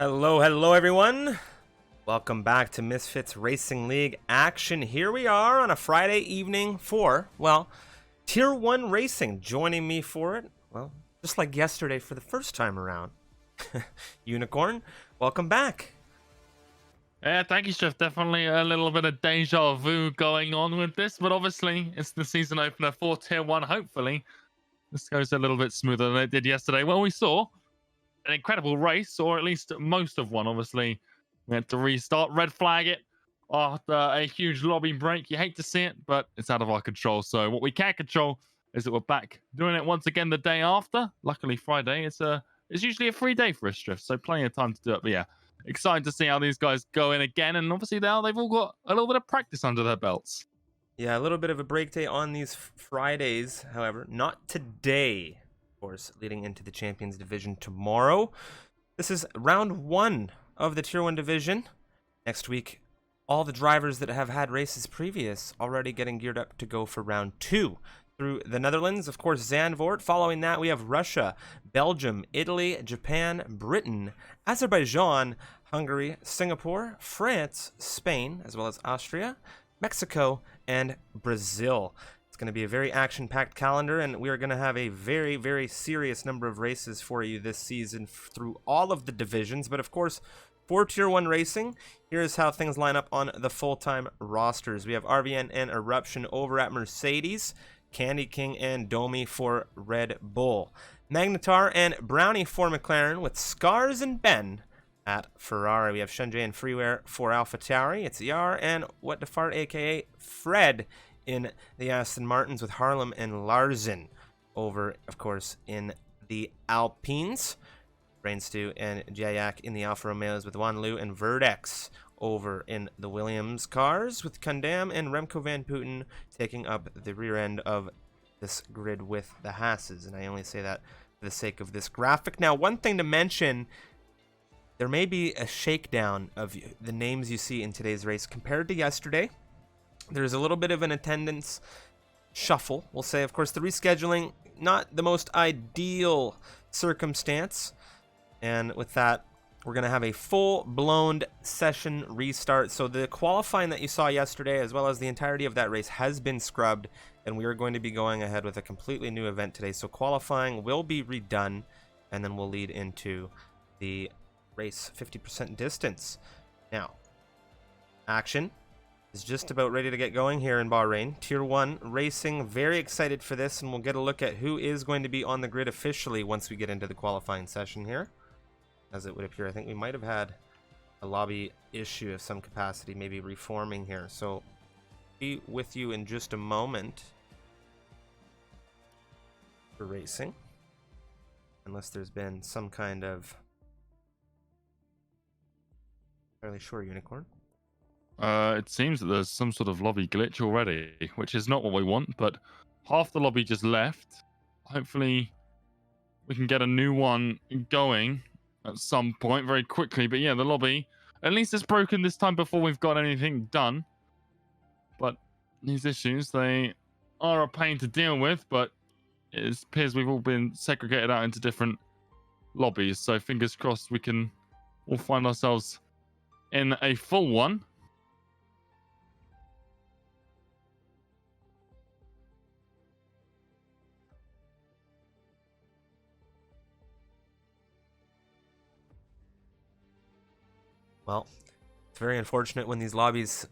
Hello everyone. Welcome back to Misfits Racing League action. Here we are on a Friday evening for, well, Tier 1 racing. Joining me for it, well, just like yesterday for the first time around. Unicorn, welcome back. Yeah, thank you, Chef. Definitely a little bit of deja vu going on with this, but obviously it's the season opener for Tier 1. Hopefully this goes a little bit smoother than it did yesterday. Well, we saw an incredible race, or at least most of one. Obviously, we had to restart, red flag it after a huge lobby break. You hate to see it, but it's out of our control. So what we can control is that we're back doing it once again the day after. Luckily, Friday it's usually a free day for us, Drift, so plenty of time to do it. But yeah, excited to see how these guys go in again, and obviously now they've all got a little bit of practice under their belts. Yeah, a little bit of a break day on these Fridays, however, not today. Of course, leading into the Champions Division tomorrow. This is round 1 of the Tier 1 division. Next week, all the drivers that have had races previous already getting geared up to go for round 2 through the Netherlands. Of course, Zandvoort. Following that, we have Russia, Belgium, Italy, Japan, Britain, Azerbaijan, Hungary, Singapore, France, Spain, as well as Austria, Mexico, and Brazil. It's going to be a very action-packed calendar, and we are going to have a very, very serious number of races for you this season through all of the divisions. But of course, for Tier 1 racing, here's how things line up on the full-time rosters. We have RVN and Eruption over at Mercedes, Candy King and Domi for Red Bull, Magnetar and Brownie for McLaren, with Scars and Ben at Ferrari. We have Shunjay and Freeware for AlphaTauri. It's Yar and What the Fart, aka Fred, in the Aston Martins, with Harlem and Larsen over, of course, in the Alpines. Brainstew and Jayak in the Alfa Romeos, with Wan Lu and Verdex over in the Williams cars, with Kundam and Remco Van Putten taking up the rear end of this grid with the Hasses. And I only say that for the sake of this graphic. Now, one thing to mention, there may be a shakedown of the names you see in today's race compared to yesterday. There's a little bit of an attendance shuffle, we'll say. Of course, the rescheduling, not the most ideal circumstance. And with that, we're going to have a full-blown session restart. So the qualifying that you saw yesterday, as well as the entirety of that race, has been scrubbed, and we are going to be going ahead with a completely new event today. So qualifying will be redone, and then we'll lead into the race 50% distance. Now, action is just about ready to get going here in Bahrain. Tier 1 racing, very excited for this, and we'll get a look at who is going to be on the grid officially once we get into the qualifying session here. As it would appear, I think we might have had a lobby issue of some capacity, maybe reforming here. So, be with you in just a moment for racing. Unless there's been some kind of... fairly sure, Unicorn. It seems that there's some sort of lobby glitch already, which is not what we want, but half the lobby just left. Hopefully we can get a new one going at some point very quickly. But yeah, the lobby, at least it's broken this time before we've got anything done. But these issues, they are a pain to deal with, but it appears we've all been segregated out into different lobbies. So fingers crossed we can all find ourselves in a full one. Well, it's very unfortunate when these lobbies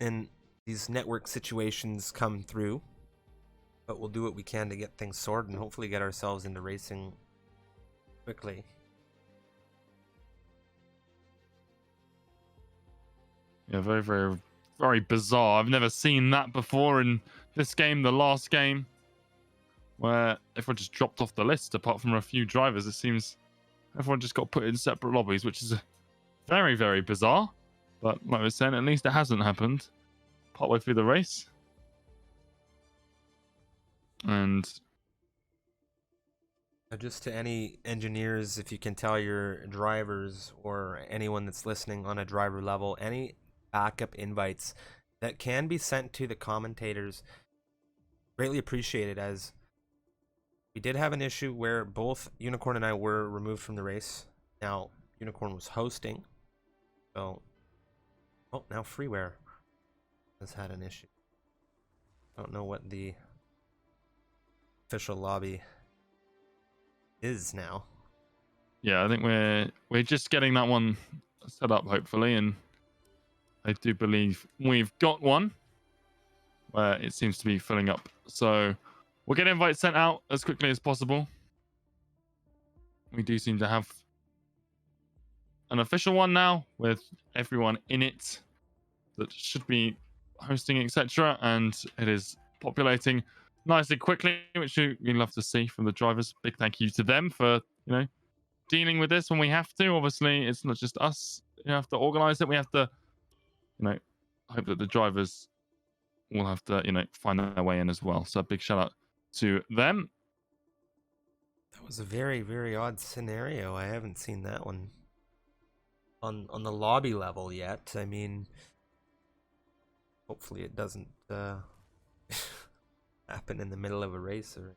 and these network situations come through, but we'll do what we can to get things sorted and hopefully get ourselves into racing quickly. Yeah, very, very, very bizarre. I've never seen that before in this game, the last game, where everyone just dropped off the list apart from a few drivers. It seems everyone just got put in separate lobbies, which is very, very bizarre. But like I was saying, at least it hasn't happened partway through the race. And just to any engineers, if you can tell your drivers or anyone that's listening on a driver level, any backup invites that can be sent to the commentators, greatly appreciated, as we did have an issue where both Unicorn and I were removed from the race. Now, Unicorn was hosting. So, oh, now Freeware has had an issue. Don't know what the official lobby is now. Yeah, I think we're just getting that one set up, hopefully, and I do believe we've got one where it seems to be filling up. So we'll get invites sent out as quickly as possible. We do seem to have an official one now with everyone in it that should be hosting, etc. And it is populating nicely quickly, which we love to see from the drivers. Big thank you to them for, dealing with this when we have to. Obviously, it's not just us who have to organize it. We have to, hope that the drivers will have to, find their way in as well. So big shout out to them. That was a very, very odd scenario. I haven't seen that one on the lobby level yet. I mean, hopefully it doesn't happen in the middle of a race or.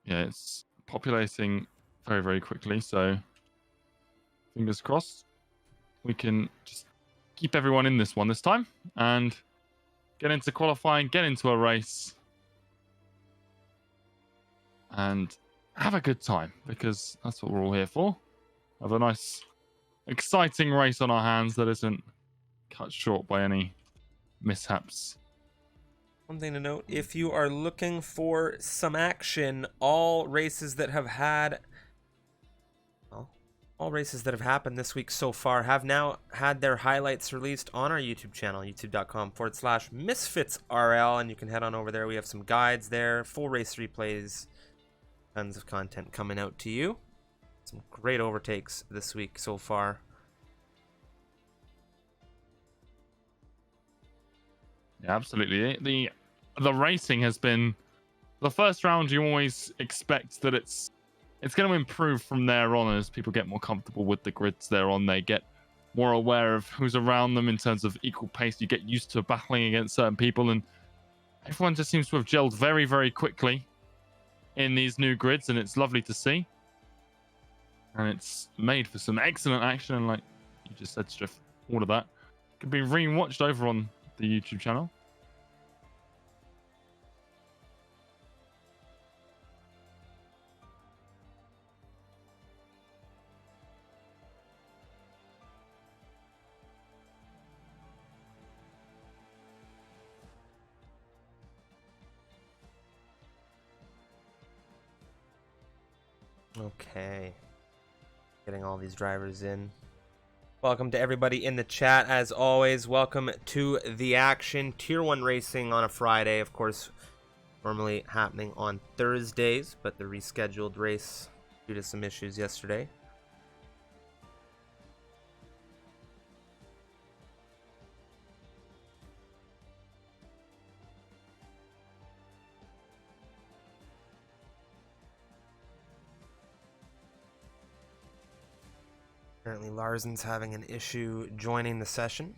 Yeah, it's populating very, very quickly. So fingers crossed we can just keep everyone in this one this time and get into qualifying, get into a race, and have a good time, because that's what we're all here for. Have a nice, exciting race on our hands that isn't cut short by any mishaps. One thing to note, if you are looking for some action, all races that have happened this week so far have now had their highlights released on our YouTube channel, youtube.com/misfitsrl, and you can head on over there. We have some guides there, full race replays, tons of content coming out to you. Some great overtakes this week so far. Yeah, absolutely. The racing has been the first round. You always expect that it's going to improve from there on as people get more comfortable with the grids they're on. They get more aware of who's around them in terms of equal pace. You get used to battling against certain people, and everyone just seems to have gelled very, very quickly in these new grids, and it's lovely to see. And it's made for some excellent action, and like you just said, Striff, all of that can be re-watched over on the YouTube channel. Okay. Getting all these drivers in. Welcome to everybody in the chat. As always, welcome to the action. Tier 1 racing on a Friday, of course, normally happening on Thursdays, but the rescheduled race due to some issues yesterday. Apparently Larsen's having an issue joining the session.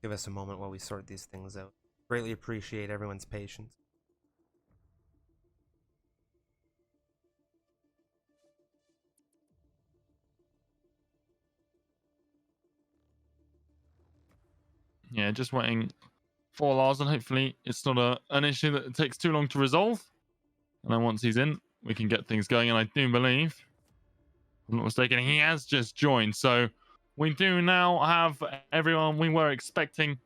Give us a moment while we sort these things out. Greatly appreciate everyone's patience. Yeah, just waiting for Larsen. Hopefully it's not an issue that takes too long to resolve. And then once he's in, we can get things going. And I do believe, if I'm not mistaken, he has just joined. So we do now have everyone we were expecting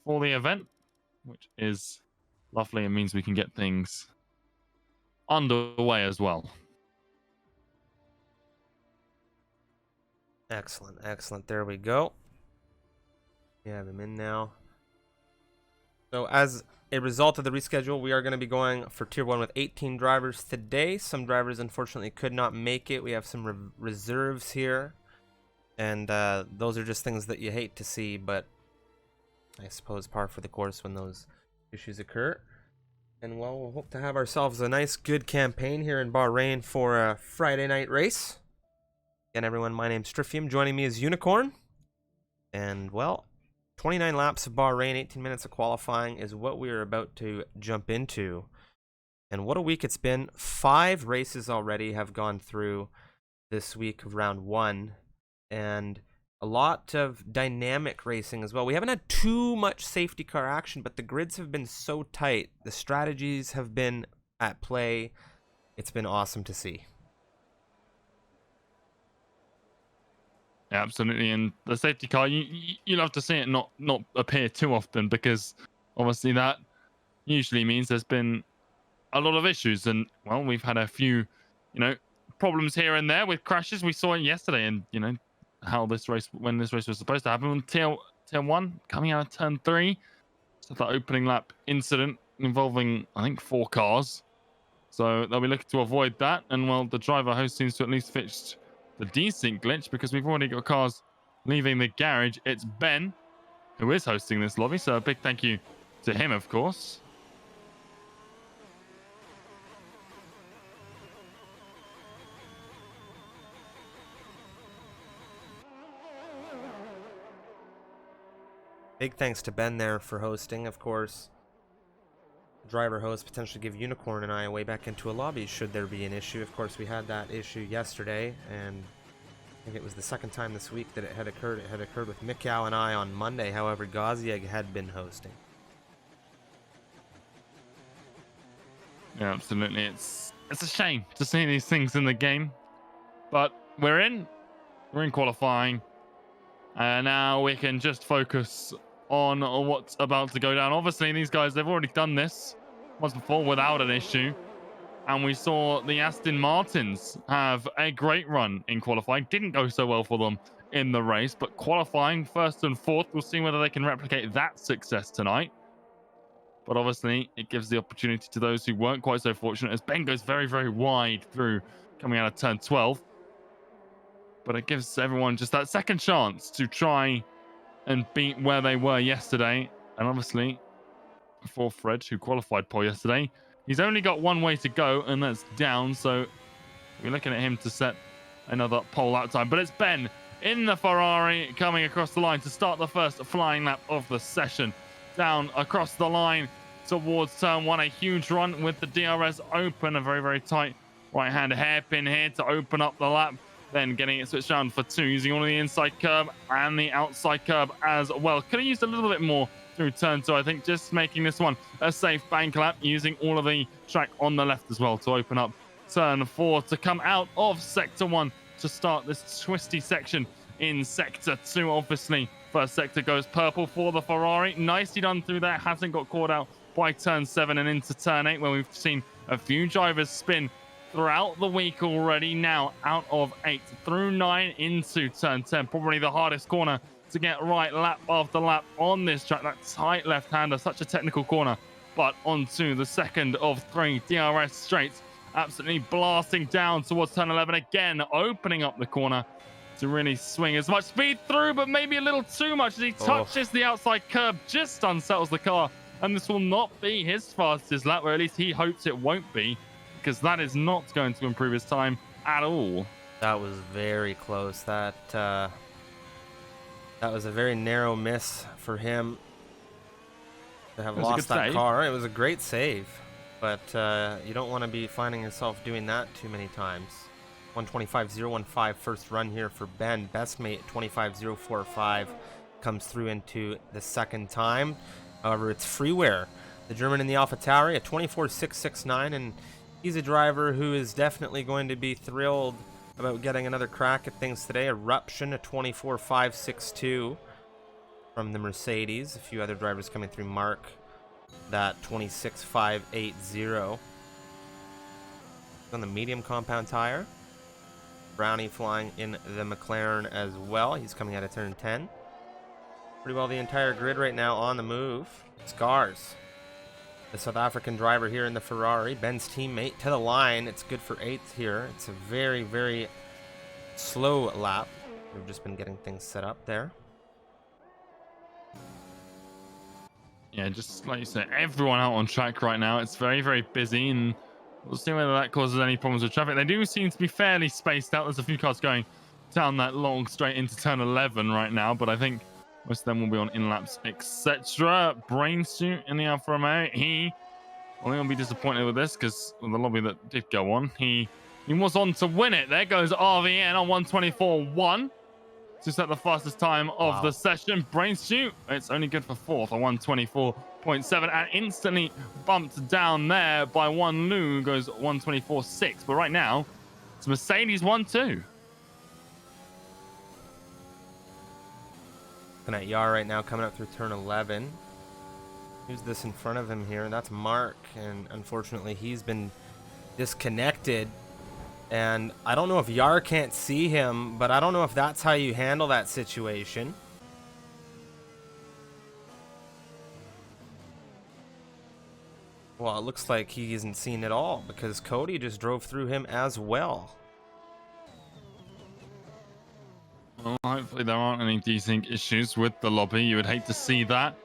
for the event, which is lovely and means we can get things underway as well. Excellent, excellent. There we go. We have him in now. So as a result of the reschedule, we are going to be going for Tier 1 with 18 drivers today. Some drivers, unfortunately, could not make it. We have some reserves here. And those are just things that you hate to see, but I suppose par for the course when those issues occur. And well, we'll hope to have ourselves a nice, good campaign here in Bahrain for a Friday night race. Again, everyone, my name's Strifium. Joining me is Unicorn. And well, 29 laps of Bahrain, 18 minutes of qualifying is what we are about to jump into. And what a week it's been. 5 races already have gone through this week of round 1. And a lot of dynamic racing as well. We haven't had too much safety car action, but the grids have been so tight. The strategies have been at play. It's been awesome to see. Yeah, absolutely. And the safety car, you'll have to see it not appear too often, because obviously that usually means there's been a lot of issues. And well, we've had a few, problems here and there with crashes. We saw it yesterday, and how when this race was supposed to happen. Tier 1 coming out of turn 3, so that opening lap incident involving, I think, 4 cars. So they'll be looking to avoid that. And well, the driver host seems to at least fixed the desync glitch, because we've already got cars leaving the garage. It's Ben who is hosting this lobby, so a big thank you to him, of course. Big thanks to Ben there for hosting, of course. Driver host potentially give Unicorn and I a way back into a lobby should there be an issue. Of course, we had that issue yesterday, and I think it was the second time this week that it had occurred. It had occurred with Mikau and I on Monday. However, Gazieg had been hosting. Yeah, absolutely. It's a shame to see these things in the game, but we're in qualifying, and now we can just focus on what's about to go down. Obviously, these guys, they've already done this once before without an issue, and we saw the Aston Martins have a great run in qualifying. Didn't go so well for them in the race, but qualifying 1st and 4th, we'll see whether they can replicate that success tonight. But obviously, it gives the opportunity to those who weren't quite so fortunate, as Ben goes very, very wide through coming out of turn 12. But it gives everyone just that second chance to try and beat where they were yesterday. And obviously, for Fred, who qualified pole yesterday, he's only got one way to go, and that's down. So we're looking at him to set another pole lap time. But it's Ben in the Ferrari coming across the line to start the first flying lap of the session. Down across the line towards turn 1. A huge run with the DRS open. A very, very tight right-hand hairpin here to open up the lap. Then getting it switched around for 2, using all of the inside curb and the outside curb as well. Could have used a little bit more through turn 2, I think, just making this one a safe bank lap, using all of the track on the left as well to open up turn 4 to come out of sector 1 to start this twisty section in sector 2. Obviously, first sector goes purple for the Ferrari. Nicely done through there. Hasn't got caught out by turn 7 and into turn 8, where we've seen a few drivers spin throughout the week already. Now out of 8 through 9 into turn 10. Probably the hardest corner to get right lap after lap on this track. That tight left-hander, such a technical corner. But onto the second of 3 DRS straights. Absolutely blasting down towards turn 11 again, opening up the corner to really swing as much speed through, but maybe a little too much as he touches the outside curb, just unsettles the car. And this will not be his fastest lap, or at least he hopes it won't be, because that is not going to improve his time at all. That was very close. That was a very narrow miss for him to have lost that car. It was a great save, but you don't want to be finding yourself doing that too many times. 125.015 first run here for Ben. Best mate 25.045 comes through into the second time. However, it's Freeware, the German in the AlphaTauri, a 24.669, and he's a driver who is definitely going to be thrilled about getting another crack at things today. Eruption, a 24.562 from the Mercedes. A few other drivers coming through. Mark, that 26.580 on the medium compound tire. Brownie flying in the McLaren as well. He's coming out of turn 10. Pretty well the entire grid right now on the move. Scars, the South African driver here in the Ferrari. Ben's teammate to the line. It's good for 8th here. It's a very, very slow lap. We've just been getting things set up there. Yeah, just like you said, everyone out on track right now. It's very, very busy, and we'll see whether that causes any problems with traffic. They do seem to be fairly spaced out. There's a few cars going down that long straight into turn 11 right now, but I think most of them will be on in-laps, etc. Brain suit in the Alfa Romeo. He will be disappointed with this because the lobby that did go on, he was on to win it. There goes RVN on 124.1. To set the fastest time of the session. Brain suit, it's only good for fourth on 124.7 and instantly bumped down there by one Lou, goes 124.6. But right now, it's Mercedes 1-2. Looking at Yar right now coming up through turn 11. Who's this in front of him here? That's Mark, and unfortunately he's been disconnected. And I don't know if Yar can't see him, but I don't know if that's how you handle that situation. Well, it looks like he isn't seen at all because Cody just drove through him as well. Well, hopefully there aren't any desync issues with the lobby. You would hate to see that.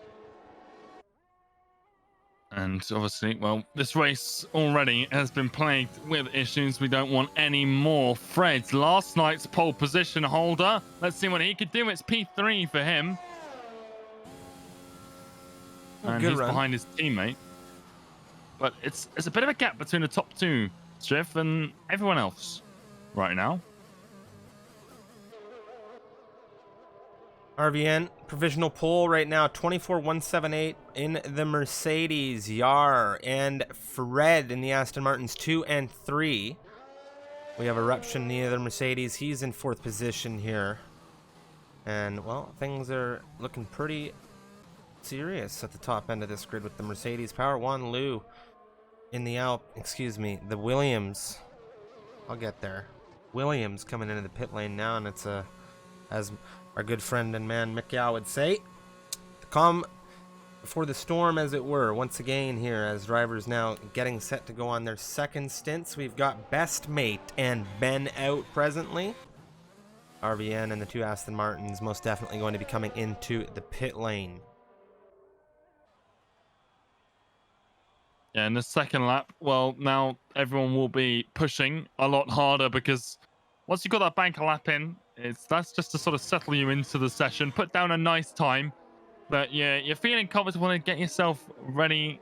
And obviously, well, this race already has been plagued with issues. We don't want any more. Fred, last night's pole position holder. Let's see what he could do. It's P3 for him. And he's behind his teammate. But it's a bit of a gap between the top two, Striff, and everyone else right now. RVN, provisional pole right now, 24.178 in the Mercedes, Yar, and Fred in the Aston Martins 2 and 3. We have Eruption in the other Mercedes. He's in fourth position here. And, well, things are looking pretty serious at the top end of this grid with the Mercedes. Power 1, Lou in the the Williams. I'll get there. Williams coming into the pit lane now, and it's as our good friend and man Mick Yao would say, the calm before the storm, as it were, once again here as drivers now getting set to go on their second stints. We've got Best Mate and Ben out presently. RVN and the two Aston Martins most definitely going to be coming into the pit lane. Yeah, in the second lap, well, now everyone will be pushing a lot harder because once you've got that banker lap in, that's just to sort of settle you into the session, put down a nice time. But yeah, you're feeling comfortable and get yourself ready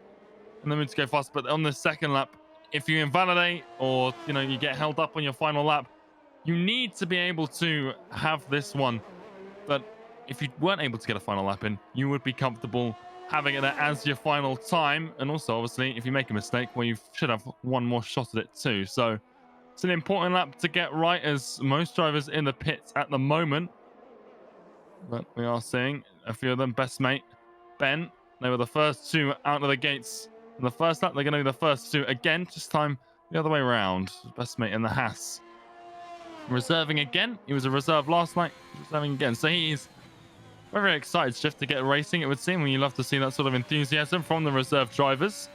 and then to go fast. But on the second lap, if you invalidate or you get held up on your final lap, you need to be able to have this one. But if you weren't able to get a final lap in, you would be comfortable having it as your final time. And also, obviously, if you make a mistake, well, you should have one more shot at it too. So it's an important lap to get right, as most drivers in the pits at the moment. But we are seeing a few of them. Best Mate, Ben, they were the first two out of the gates in the first lap. They're going to be the first two again, this time the other way around. Best Mate in the Haas. Reserving again. He was a reserve last night. Reserving again. So he's very, very excited just to get racing, it would seem. You love to see that sort of enthusiasm from the reserve drivers.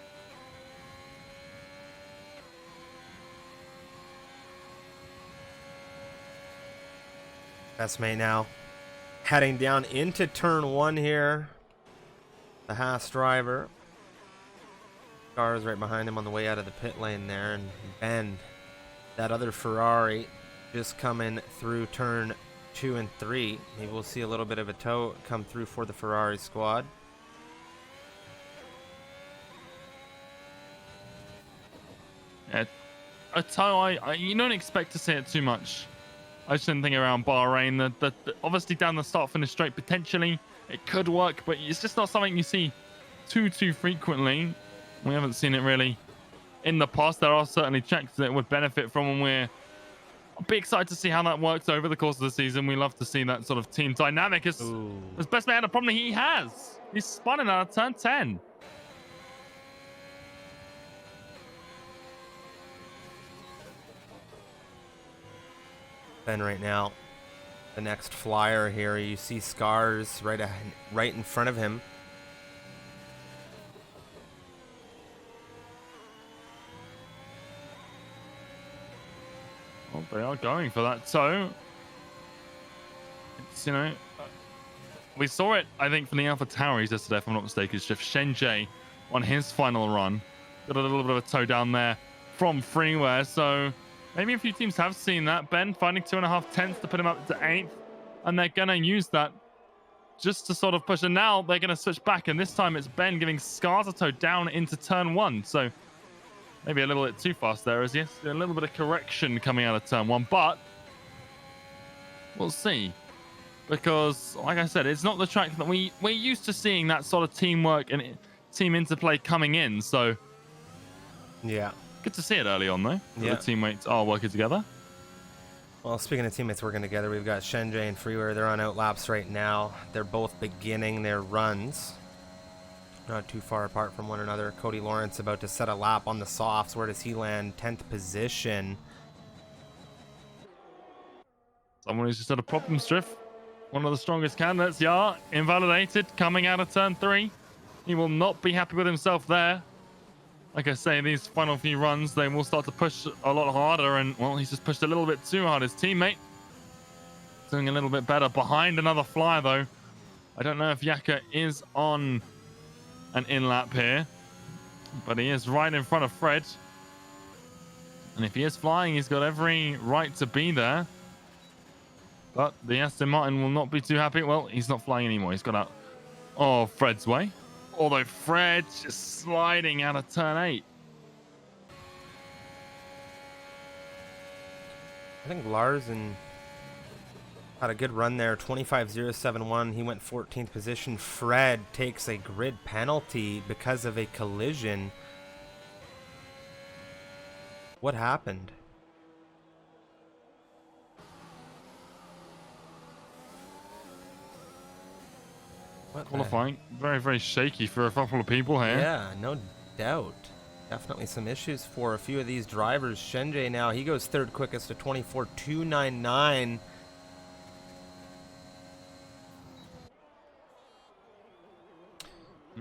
Best Mate now heading down into turn 1 here. The Haas driver. Cars right behind him on the way out of the pit lane there. And Ben, that other Ferrari, just coming through turn 2 and 3. Maybe we'll see a little bit of a tow come through for the Ferrari squad. Yeah, a tow, you don't expect to see it too much. I just didn't think around Bahrain that obviously down the start finish straight potentially it could work, but it's just not something you see too frequently. We haven't seen it really in the past. There are certainly checks that it would benefit from, and I'll be excited to see how that works over the course of the season. We love to see that sort of team dynamic. As Best Mate had a problem he has. He's spun in out of turn 10. Ben right now, the next flyer here. You see Scars right in front of him. Well, they are going for that tow. It's, we saw it, I think, from the Alpha Tauris yesterday, if I'm not mistaken. Shift Shenjay on his final run got a little bit of a toe down there from freeware. So maybe a few teams have seen that. Ben finding 2.5 tenths to put him up to 8th, and they're going to use that just to sort of push. And now they're going to switch back, and this time it's Ben giving Scars a toe down into turn 1. So maybe a little bit too fast there, as yes, a little bit of correction coming out of turn 1, but we'll see. Because, like I said, it's not the track that we're used to seeing that sort of teamwork and team interplay coming in. So, yeah, good to see it early on, though. Yeah. The teammates are working together. Well, speaking of teammates working together, we've got Shenjay and Freeware. They're on outlaps right now. They're both beginning their runs. Not too far apart from one another. Cody Lawrence about to set a lap on the softs. Where does he land? 10th position. Someone who's just had a problem strip. One of the strongest candidates, yeah, invalidated coming out of turn 3. He will not be happy with himself there. Like I say, these final few runs, they will start to push a lot harder, and, well, he's just pushed a little bit too hard. His teammate doing a little bit better. Behind another flyer, though. I don't know if Yaka is on an in-lap here, but he is right in front of Fred. And if he is flying, he's got every right to be there. But the Aston Martin will not be too happy. Well, he's not flying anymore. He's got out of Fred's way. Although Fred's just sliding out of turn 8. I think Larsen had a good run there. 25.071. He went 14th position. Fred takes a grid penalty because of a collision. What happened? Qualifying very, very shaky for a couple of people here. Yeah, no doubt. Definitely some issues for a few of these drivers. Shenjay now, he goes third quickest to 24.299.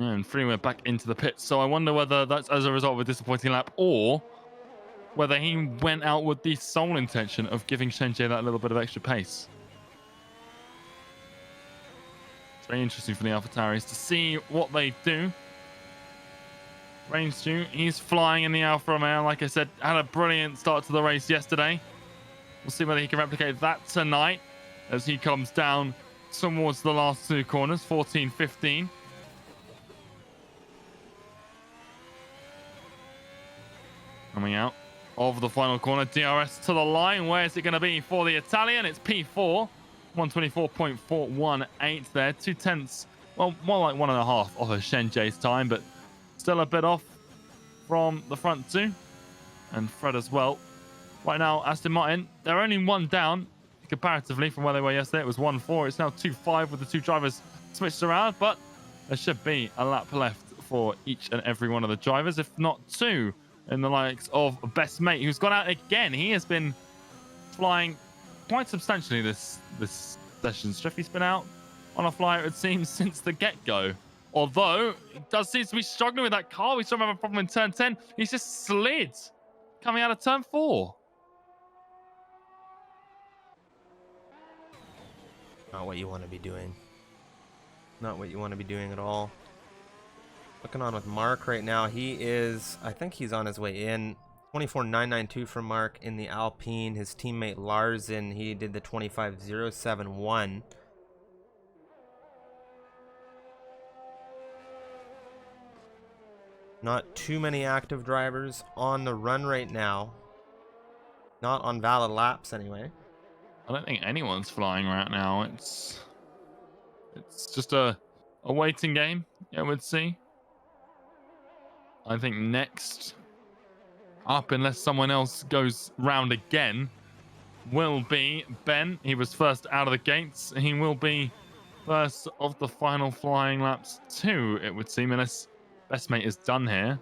And Freeway back into the pits. So I wonder whether that's as a result of a disappointing lap, or whether he went out with the sole intention of giving Shenjay that little bit of extra pace. Very interesting for the AlphaTauris to see what they do. Range 2, he's flying in the Alfa Romeo. Like I said, had a brilliant start to the race yesterday. We'll see whether he can replicate that tonight as he comes down towards the last 2 corners, 14, 15. Coming out of the final corner, DRS to the line. Where is it going to be for the Italian? It's P4. 124.418 there. 2 tenths, well, more like 1.5 off of Shenjay's time, but still a bit off from the front 2. And Fred as well. Right now, Aston Martin, they're only 1 down comparatively from where they were yesterday. It was 1-4. It's now 2-5 with the 2 drivers switched around, but there should be a lap left for each and every one of the drivers, if not 2, in the likes of Best Mate, who's gone out again. He has been flying quite substantially this session. Striffy's been out on a flyer, it seems, since the get-go. Although, he does seem to be struggling with that car. We saw him have a problem in turn 10. He's just slid coming out of turn 4. Not what you want to be doing. Not what you want to be doing at all. Looking on with Mark right now. He is, I think he's on his way in. 24.992 from Mark in the Alpine. His teammate Larsen, he did the 25.071. Not too many active drivers on the run right now. Not on valid laps anyway. I don't think anyone's flying right now. It's just a waiting game, I would see. I think next up, unless someone else goes round again, will be Ben. He was first out of the gates. He will be first of the final flying laps too, it would seem, unless Best Mate is done here.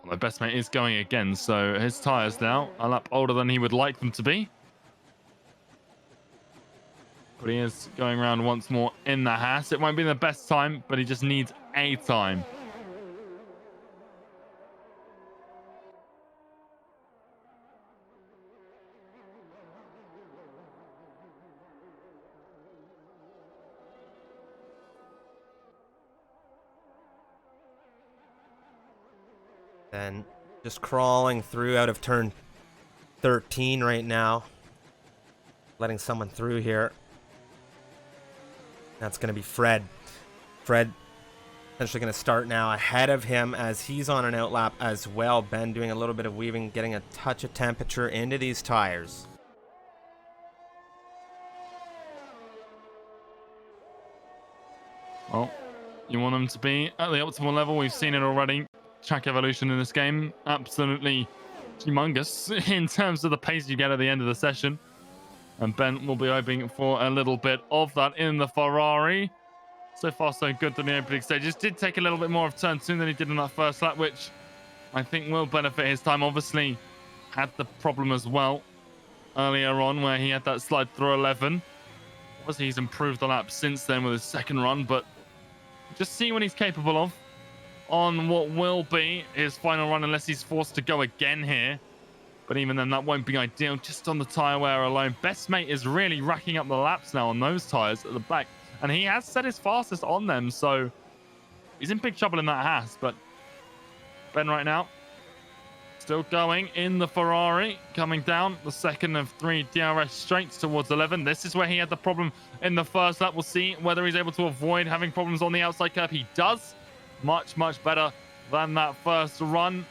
Although Best Mate is going again, so his tyres now a lap older than he would like them to be. But he is going around once more in the Haas. It won't be the best time, but he just needs a time. Then just crawling through out of turn 13 right now. Letting someone through here. That's going to be Fred. Fred essentially going to start now ahead of him as he's on an outlap as well. Ben doing a little bit of weaving, getting a touch of temperature into these tires. Well, you want them to be at the optimal level. We've seen it already. Track evolution in this game, absolutely humongous in terms of the pace you get at the end of the session. And Ben will be hoping for a little bit of that in the Ferrari. So far, so good on the opening stages. Did take a little bit more of turn 2 than he did in that first lap, which I think will benefit his time. Obviously, had the problem as well earlier on where he had that slide through 11. Obviously, he's improved the lap since then with his second run, but just see what he's capable of on what will be his final run, unless he's forced to go again here. But even then, that won't be ideal just on the tyre wear alone. Best Mate is really racking up the laps now on those tyres at the back. And he has set his fastest on them, so he's in big trouble in that Haas. But Ben right now, still going in the Ferrari, coming down the second of 3 DRS straights towards 11. This is where he had the problem in the first lap. We'll see whether he's able to avoid having problems on the outside curve. He does. Much, much better than that first run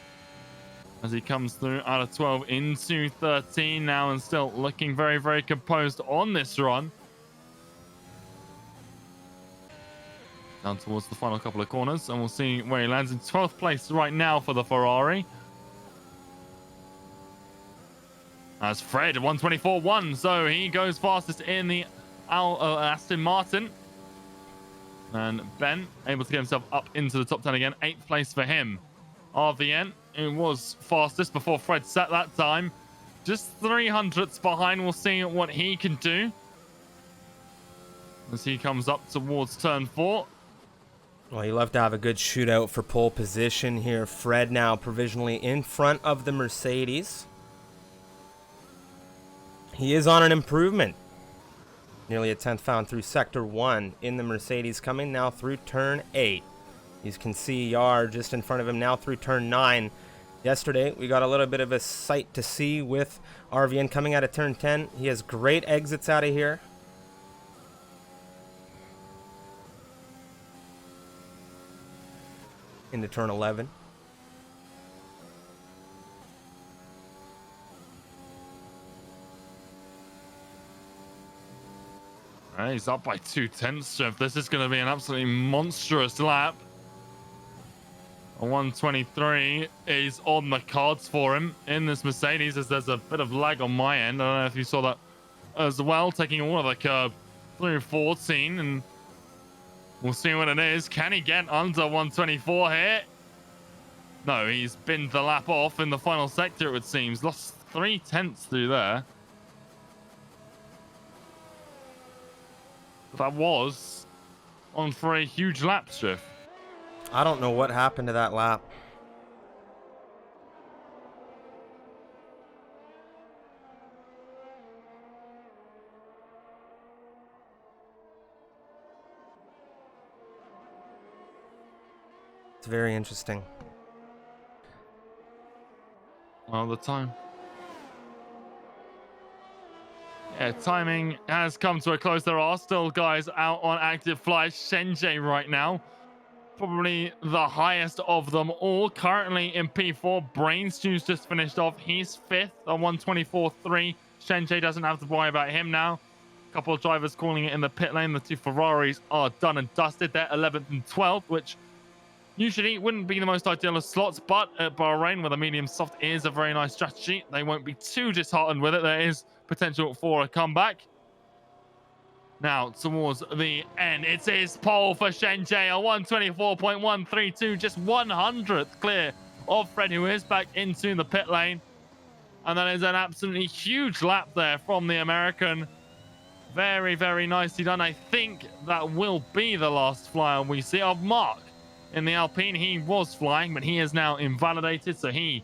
as he comes through out of 12 into 13 now, and still looking very, very composed on this run. Down towards the final couple of corners, and we'll see where he lands in 12th place right now for the Ferrari. As Fred, 124.1, so he goes fastest in the Aston Martin. And Ben able to get himself up into the top 10 again. 8th place for him. RVN, who was fastest before Fred set that time. Just 300ths behind. We'll see what he can do as he comes up towards turn 4. Well, you love to have a good shootout for pole position here. Fred now provisionally in front of the Mercedes. He is on an improvement. Nearly a 10th found through sector 1 in the Mercedes, coming now through turn 8. You can see Yar just in front of him now through turn 9. Yesterday, we got a little bit of a sight to see with RVN coming out of turn 10. He has great exits out of here. Into turn 11. He's up by 2/10, Jeff. This is going to be an absolutely monstrous lap. A 123 is on the cards for him in this Mercedes, as there's a bit of lag on my end. I don't know if you saw that as well, taking all of the curb through 14, and we'll see what it is. Can he get under 124 here? No, he's binned the lap off in the final sector, it would seem. He's lost 3/10 through there. That was on for a huge lap strip. I don't know what happened to that lap. It's very interesting. Well, the time. Yeah, timing has come to a close. There are still guys out on active flights. Shenjie right now, probably the highest of them all. Currently in P4. Brainstew's just finished off. He's 5th on 124.3. Shenjie doesn't have to worry about him now. A couple of drivers calling it in the pit lane. The 2 Ferraris are done and dusted. They're 11th and 12th, which usually wouldn't be the most ideal of slots, but at Bahrain, where the medium soft is a very nice strategy, they won't be too disheartened with it. There is potential for a comeback. Now, towards the end, it is pole for Shenjie, a 124.132, just 100th clear of Fred, who is back into the pit lane. And that is an absolutely huge lap there from the American. Very, very nicely done. I think that will be the last flyer we see of Mark. In the Alpine, he was flying, but he is now invalidated, so he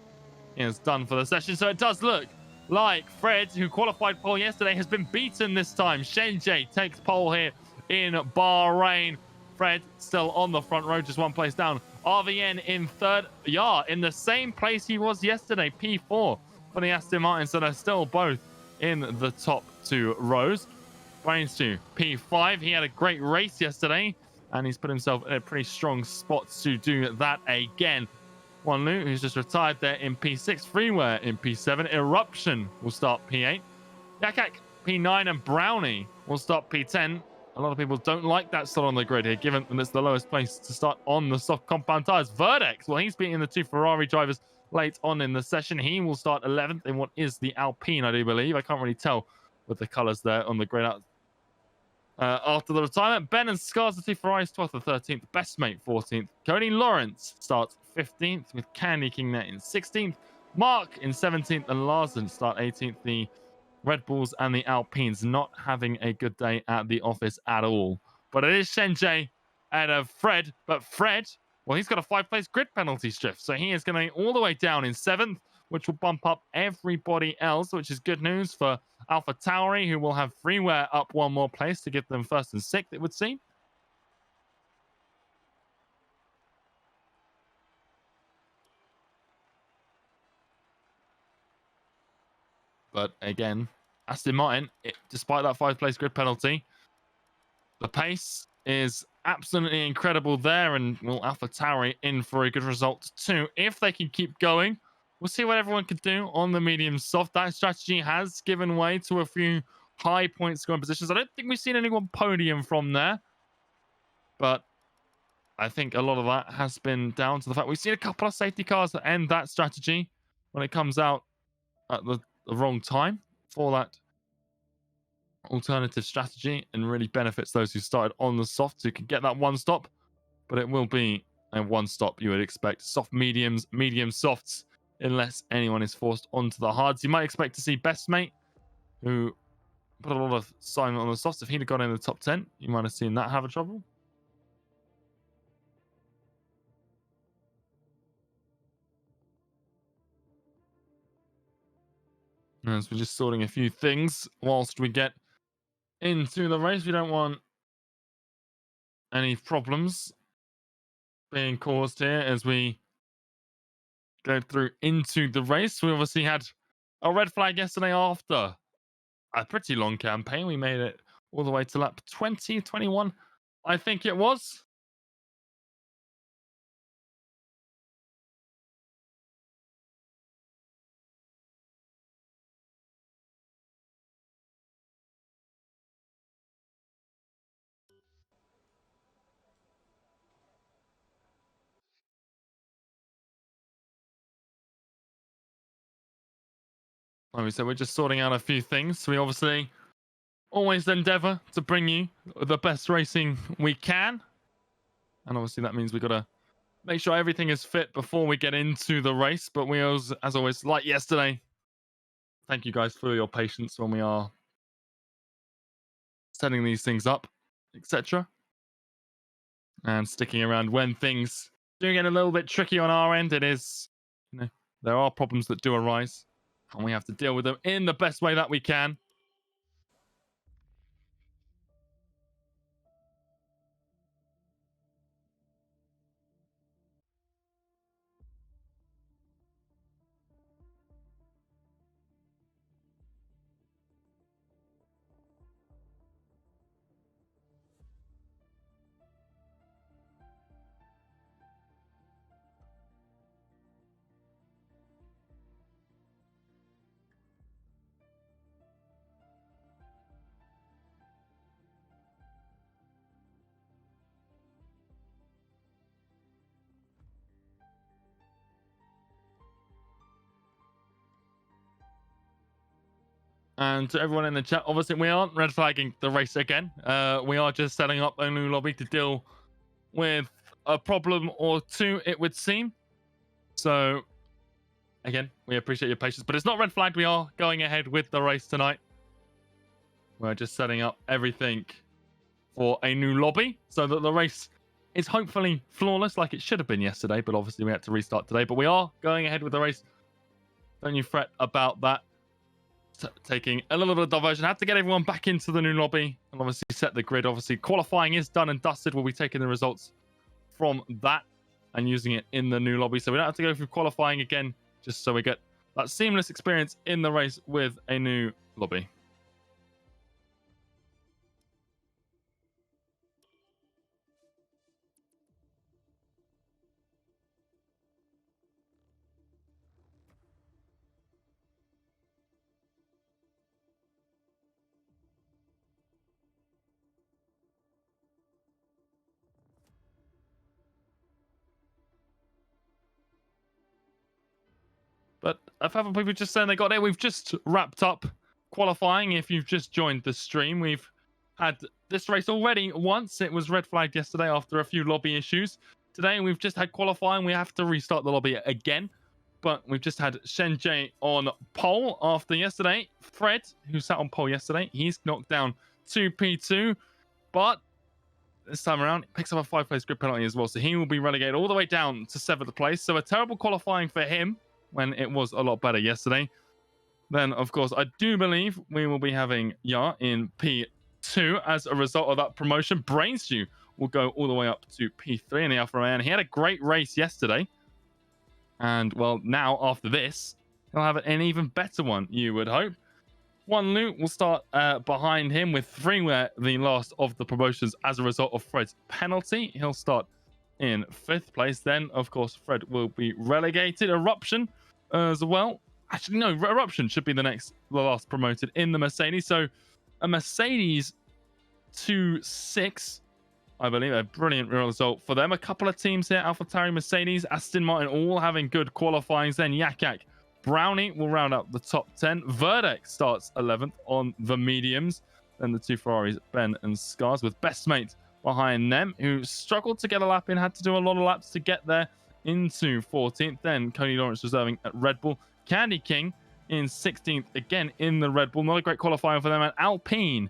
is done for the session. So it does look like Fred, who qualified pole yesterday, has been beaten this time. Shenjie takes pole here in Bahrain. Fred still on the front row, just one place down RVN in third. Yeah, in the same place he was yesterday, P4 for the Aston Martin. So they're still both in the top 2 rows. Bahrain Tier, P5. He had a great race yesterday, and he's put himself in a pretty strong spot to do that again. Wanlu, who's just retired there in P6. Freeware in P7. Eruption will start P8. Yakak, P9, and Brownie will start P10. A lot of people don't like that slot on the grid here, given that it's the lowest place to start on the soft compound tires. Verdex, well, he's beating the 2 Ferrari drivers late on in the session. He will start 11th in what is the Alpine, I do believe. I can't really tell with the colors there on the grid. After the retirement, Ben and Scars, the 2 Ferraris, 12th and 13th. Best Mate, 14th. Cody Lawrence starts 15th, with Candy King there in 16th. Mark in 17th, and Larsen start 18th. The Red Bulls and the Alpines not having a good day at the office at all. But it is Shenjie and Fred. But Fred, well, he's got a 5-place grid penalty shift. So he is going all the way down in 7th, which will bump up everybody else, which is good news for Alpha Tauri, who will have Freeware up 1 more place to give them 1st and 6th, it would seem. But again, Aston Martin, despite that 5-place grid penalty, the pace is absolutely incredible there, and will Alpha Tauri in for a good result too. If they can keep going, we'll see what everyone can do on the medium soft. That strategy has given way to a few high point scoring positions. I don't think we've seen anyone podium from there, but I think a lot of that has been down to the fact we've seen a couple of safety cars that end that strategy when it comes out at the wrong time for that alternative strategy, and really benefits those who started on the softs who can get that 1 stop. But it will be a 1 stop you would expect. Soft mediums, medium softs, unless anyone is forced onto the hards. You might expect to see Best Mate, who put a lot of sign on the softs. If he'd have got in the top 10, you might have seen that have a trouble. As we're just sorting a few things whilst we get into the race. We don't want any problems being caused here as we go through into the race. We obviously had a red flag yesterday after a pretty long campaign. We made it all the way to lap 20, 21, I think it was. Like we said, we're just sorting out a few things. We obviously always endeavor to bring you the best racing we can. And obviously that means we've got to make sure everything is fit before we get into the race. But we always, as always, like yesterday, thank you guys for your patience when we are setting these things up, etc. And sticking around when things do get a little bit tricky on our end. It is, there are problems that do arise, and we have to deal with them in the best way that we can. And to everyone in the chat, obviously we aren't red flagging the race again. We are just setting up a new lobby to deal with a problem or two, it would seem. So, again, we appreciate your patience, but it's not red flagged. We are going ahead with the race tonight. We're just setting up everything for a new lobby so that the race is hopefully flawless like it should have been yesterday, but obviously we had to restart today. But we are going ahead with the race. Don't you fret about that. Taking a little bit of diversion. I have to get everyone back into the new lobby and obviously set the grid. Obviously, qualifying is done and dusted. We'll be taking the results from that and using it in the new lobby. So we don't have to go through qualifying again, just so we get that seamless experience in the race with a new lobby. But I've had people just saying they got there. We've just wrapped up qualifying. If you've just joined the stream, we've had this race already once. It was red flagged yesterday after a few lobby issues. Today, we've just had qualifying. We have to restart the lobby again. But we've just had Shenjie on pole after yesterday. Fred, who sat on pole yesterday, he's knocked down to P2. But this time around, he picks up a 5-place grid penalty as well. So he will be relegated all the way down to 7th place. So a terrible qualifying for him when it was a lot better yesterday. Then, of course, I do believe we will be having Ya in P2 as a result of that promotion. Brainstew will go all the way up to P3 in the Alpha Romeo. He had a great race yesterday. And, well, now, after this, he'll have an even better one, you would hope. One Loot will start behind him with 3 where the last of the promotions as a result of Fred's penalty. He'll start in 5th place. Then, of course, Fred will be relegated. Eruption as well. Actually, no, Eruption should be the last promoted in the Mercedes. So, a Mercedes 2-6, I believe, a brilliant result for them. A couple of teams here, AlphaTauri, Mercedes, Aston Martin, all having good qualifyings. Then Yak Yak, Brownie will round up the top 10. Verdeck starts 11th on the mediums. Then the 2 Ferraris, Ben and Scars, with Best Mate behind them, who struggled to get a lap in, had to do a lot of laps to get there into 14th. Then Cody Lawrence reserving at Red Bull. Candy King in 16th, again in the Red Bull. Not a great qualifying for them. And Alpine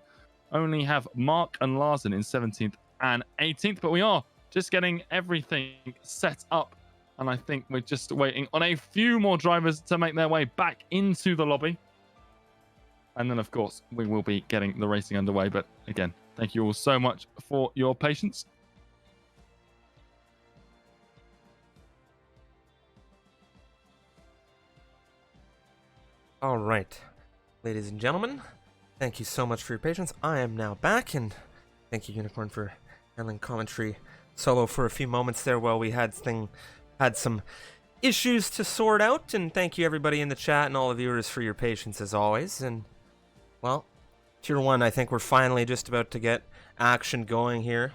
only have Mark and Larsen in 17th and 18th. But we are just getting everything set up. And I think we're just waiting on a few more drivers to make their way back into the lobby. And then, of course, we will be getting the racing underway. But again, thank you all so much for your patience. All right, ladies and gentlemen, thank you so much for your patience. I am now back, and thank you, Unicorn, for handling commentary solo for a few moments there while we had some issues to sort out. And thank you, everybody in the chat and all the viewers, for your patience as always. And, well, Tier 1, I think we're finally just about to get action going here.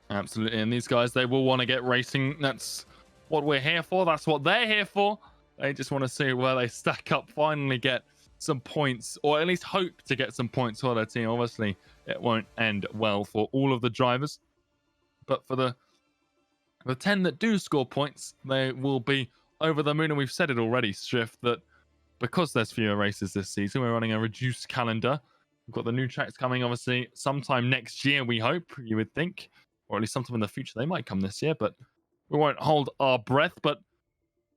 Absolutely, and these guys, they will want to get racing. That's what we're here for. That's what they're here for. They just want to see where they stack up, finally get some points, or at least hope to get some points for their team. Obviously, it won't end well for all of the drivers, but for the 10 that do score points, they will be over the moon. And we've said it already, Striff, that because there's fewer races this season, we're running a reduced calendar. We've got the new tracks coming, obviously, sometime next year, we hope, you would think, or at least sometime in the future. They might come this year, but we won't hold our breath. But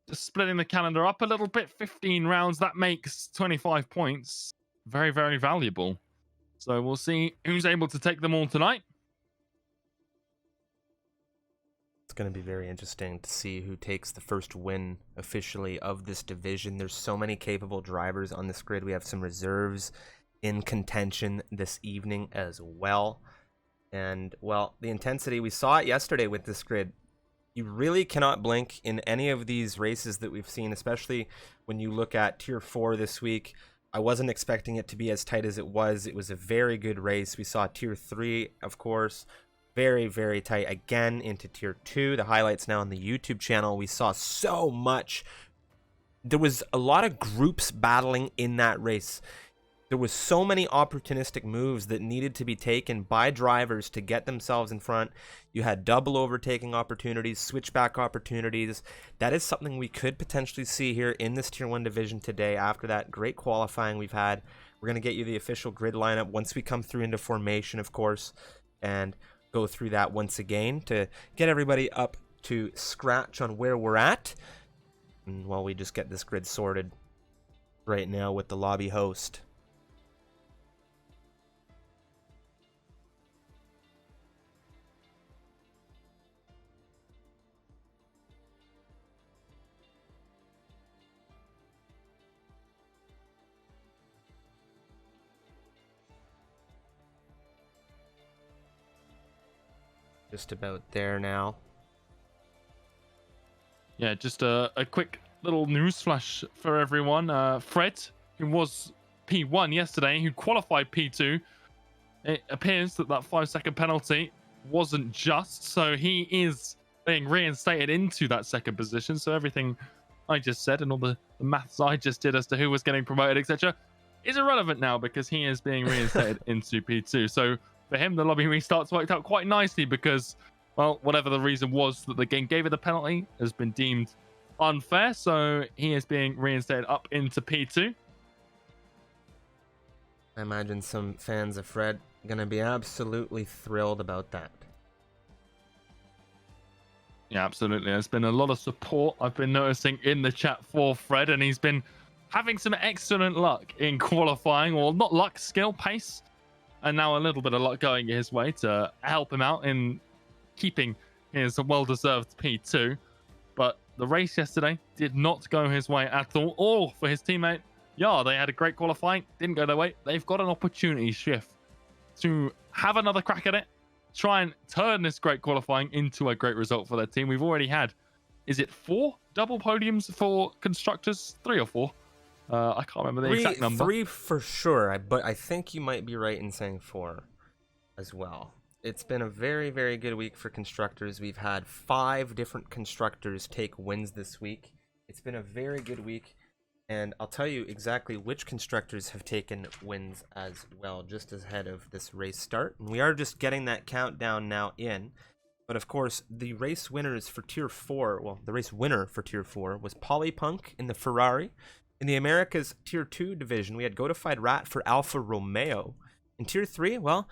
just splitting the calendar up a little bit, 15 rounds, that makes 25 points. Very, very valuable. So we'll see who's able to take them all tonight. It's going to be very interesting to see who takes the first win officially of this division. There's so many capable drivers on this grid. We have some reserves in contention this evening as well. And, well, the intensity, we saw it yesterday with this grid. You really cannot blink in any of these races that we've seen, especially when you look at Tier 4 this week. I wasn't expecting it to be as tight as it was. It was a very good race. We saw Tier 3, of course, very, very tight again into Tier 2. The highlights now on the YouTube channel. We saw so much. There was a lot of groups battling in that race. There was so many opportunistic moves that needed to be taken by drivers to get themselves in front. You had double overtaking opportunities, switchback opportunities. That is something we could potentially see here in this Tier 1 division today after that great qualifying we've had. We're going to get you the official grid lineup once we come through into formation, of course, and go through that once again to get everybody up to scratch on where we're at. And while we just get this grid sorted right now with the lobby host. just about there now. Yeah, just a quick little news flash for everyone. Fred, who was P1 yesterday, who qualified P2, it appears that 5-second penalty wasn't just, so he is being reinstated into that second position. So everything I just said and all the maths I just did as to who was getting promoted, etc., is irrelevant now because he is being reinstated into P2. So for him, the lobby restarts worked out quite nicely because, well, whatever the reason was that the game gave it the penalty has been deemed unfair. So he is being reinstated up into P2. I imagine some fans of Fred gonna be absolutely thrilled about that. Yeah, absolutely. There's been a lot of support I've been noticing in the chat for Fred, and he's been having some excellent luck in qualifying, or not luck, skill, pace, and now a little bit of luck going his way to help him out in keeping his well-deserved P2. But the race yesterday did not go his way at all, or for his teammate. Yeah, they had a great qualifying, didn't go their way. They've got an opportunity shift to have another crack at it, try and turn this great qualifying into a great result for their team. We've already had, is it 4 double podiums for constructors? 3 or 4? I can't remember the exact number. 3 for sure, but I think you might be right in saying 4 as well. It's been a very, very good week for constructors. We've had 5 different constructors take wins this week. It's been a very good week, and I'll tell you exactly which constructors have taken wins as well, just ahead of this race start. And we are just getting that countdown now in. But of course, the race winners for Tier 4, well, the race winner for Tier 4 was Polypunk in the Ferrari. In the Americas Tier 2 division, we had Goatified Rat for Alfa Romeo. In Tier 3, well,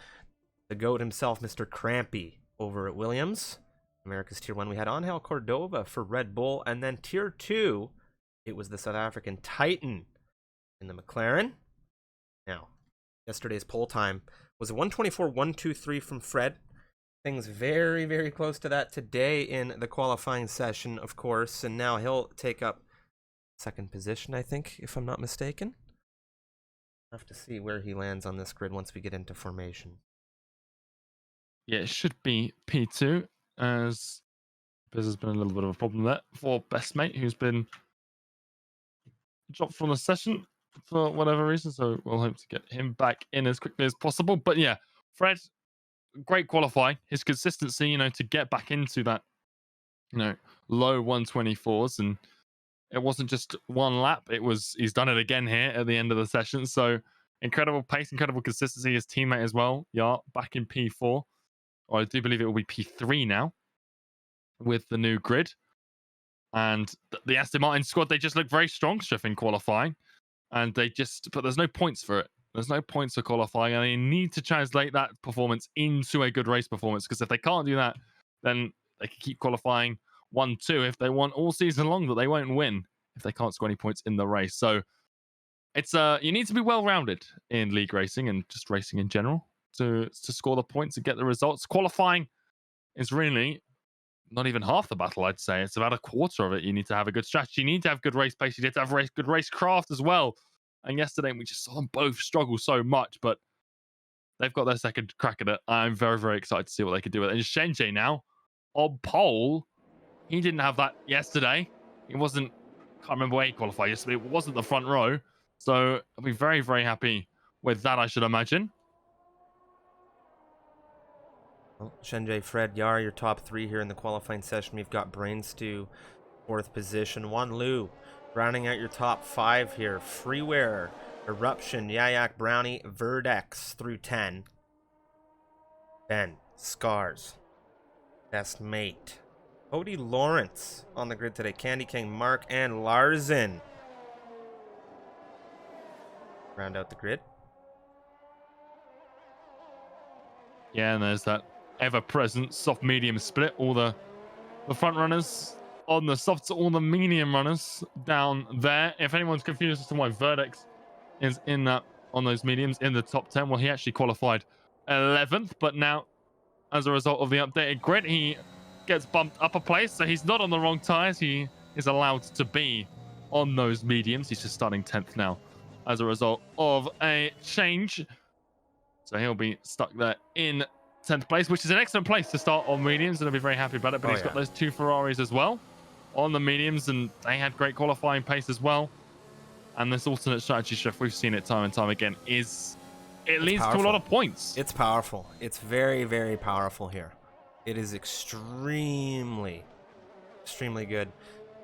the GOAT himself, Mr. Crampy, over at Williams. America's Tier 1, we had Angel Cordova for Red Bull. And then Tier 2, it was the South African Titan in the McLaren. Now, yesterday's pole time was a 1:24.123 from Fred. Things very, very close to that today in the qualifying session, of course. And now he'll take up second position, I think, if I'm not mistaken. I'll have to see where he lands on this grid once we get into formation. Yeah, it should be P2, as there's been a little bit of a problem there for Best Mate, who's been dropped from the session for whatever reason. So we'll hope to get him back in as quickly as possible. But yeah, Fred, great qualifying. His consistency, to get back into that, low 124s, and it wasn't just one lap. He's done it again here at the end of the session. So incredible pace, incredible consistency. His teammate as well, yeah, back in P4. Or I do believe it will be P3 now with the new grid. And the Aston Martin squad, they just look very strong, Striff, in qualifying. And but there's no points for it. There's no points for qualifying. And they need to translate that performance into a good race performance. Because if they can't do that, then they can keep qualifying 1-2 if they want all season long, that they won't win if they can't score any points in the race. So it's you need to be well-rounded in league racing and just racing in general to score the points and get the results. Qualifying is really not even half the battle, I'd say. It's about a quarter of it. You need to have a good strategy. You need to have good race pace. You need to have good race craft as well. And yesterday we just saw them both struggle so much, but they've got their second crack at it. I'm very, very excited to see what they can do with it. And Shenjie now on pole. He didn't have that yesterday. He wasn't, can't remember where he qualified yesterday. It wasn't the front row. So I'll be very, very happy with that, I should imagine. Well, Shenjie, Fred, Yar, your top 3 here in the qualifying session. We've got Brainstew, 4th position. Wan Lu, rounding out your top 5 here. Freeware, Eruption, Yayak, Brownie, Verdex through 10. Ben, Scars, Best Mate. Cody Lawrence on the grid today. Candy King, Mark, and Larson round out the grid. Yeah, and there's that ever-present soft-medium split. All the front runners on the softs, all the medium runners down there. If anyone's confused as to why Verdex is in that on those mediums in the top 10, well, he actually qualified 11th, but now, as a result of the updated grid, he gets bumped up a place, so he's not on the wrong tires. He is allowed to be on those mediums. He's just starting 10th now as a result of a change. So he'll be stuck there in 10th place, which is an excellent place to start on mediums, and I'll be very happy about it. But he's got those 2 Ferraris as well on the mediums, and they had great qualifying pace as well. And this alternate strategy shift, we've seen it time and time again, leads to a lot of points. It's powerful. It's very, very powerful here. It is extremely good.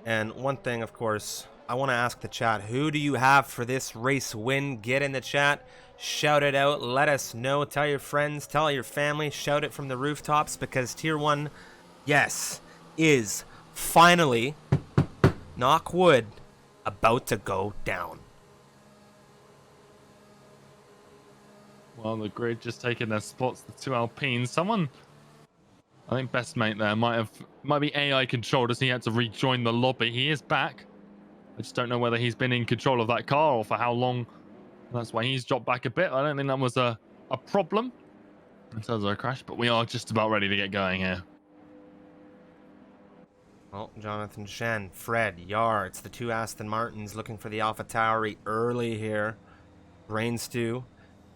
And one thing, of course, I want to ask the chat, who do you have for this race win? Get in the chat, shout it out, let us know, tell your friends, tell your family, shout it from the rooftops, because Tier 1, yes, is finally, knock wood, about to go down. Well, the grid just taking their spots, the 2 Alpines. Someone, I think best mate there might be AI controlled as he had to rejoin the lobby. He is back. I just don't know whether he's been in control of that car or for how long. That's why he's dropped back a bit. I don't think that was a problem in terms of a crash, but we are just about ready to get going here. Well, Jonathan Shen, Fred, Yar, it's the 2 Aston Martins looking for the Alpha Tauri early here. Brain Stew.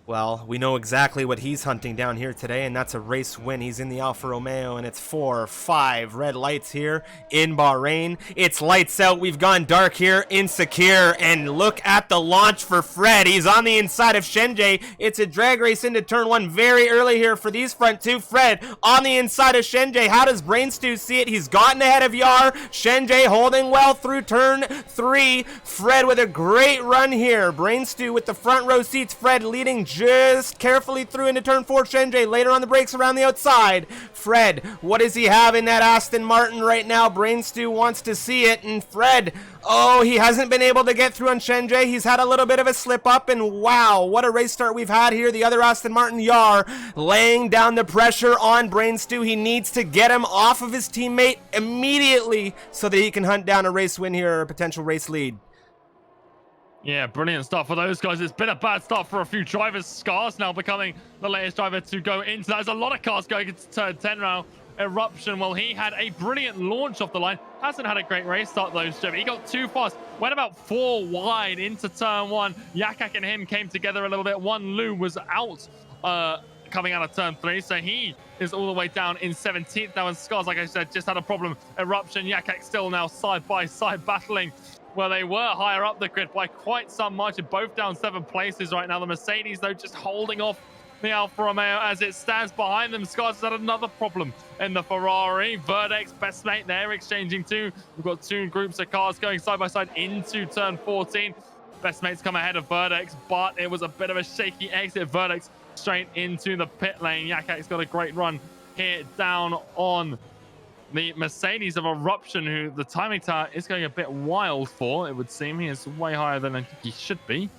Well, we know exactly what he's hunting down here today, and that's a race win. He's in the Alfa Romeo, and it's 4 or 5 red lights here in Bahrain. It's lights out. We've gone dark here, insecure, and look at the launch for Fred. He's on the inside of Shenjay. It's a drag race into turn 1 very early here for these front 2. Fred on the inside of Shenjay. How does Brainstew see it? He's gotten ahead of Yar. Shenjay holding well through turn 3. Fred with a great run here. Brainstew with the front row seats. Fred leading just carefully through into turn 4. Shenjay later on the brakes around the outside. Fred, what does he have in that Aston Martin right now? Brainstew wants to see it, and Fred, oh, he hasn't been able to get through on Shenjay. He's had a little bit of a slip up, and wow, what a race start we've had here. The other Aston Martin, Yar, laying down the pressure on Brainstew. He needs to get him off of his teammate immediately so that he can hunt down a race win here or a potential race lead. Yeah, brilliant start for those guys. It's been a bad start for a few drivers. Scars now becoming the latest driver to go into that. There's a lot of cars going into turn 10 now. Eruption, well, he had a brilliant launch off the line. Hasn't had a great race start, though, Jeff. He got too fast. Went about 4 wide into turn 1. Yakak and him came together a little bit. One Lou was out coming out of turn 3, so he is all the way down in 17th now. And Scars, like I said, just had a problem. Eruption, Yakak still now side by side battling. Well, they were higher up the grid by quite some margin, both down 7 places right now. The Mercedes, though, just holding off the Alfa Romeo as it stands behind them. Scars has had another problem in the Ferrari. Verdex, best mate, they're exchanging too. We've got 2 groups of cars going side by side into turn 14. Best mates come ahead of Verdex, but it was a bit of a shaky exit. Verdex straight into the pit lane. Yakak's got a great run here down on the Mercedes of Eruption, who the timing tower is going a bit wild for, it would seem. He is way higher than I think he should be.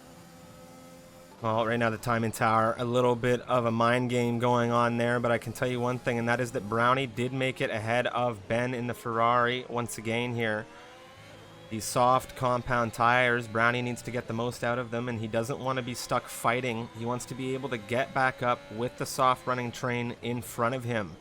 Well, right now the timing tower, a little bit of a mind game going on there, but I can tell you one thing, and that is that Brownie did make it ahead of Ben in the Ferrari once again here. These soft compound tires, Brownie needs to get the most out of them, and he doesn't want to be stuck fighting. He wants to be able to get back up with the soft running train in front of him.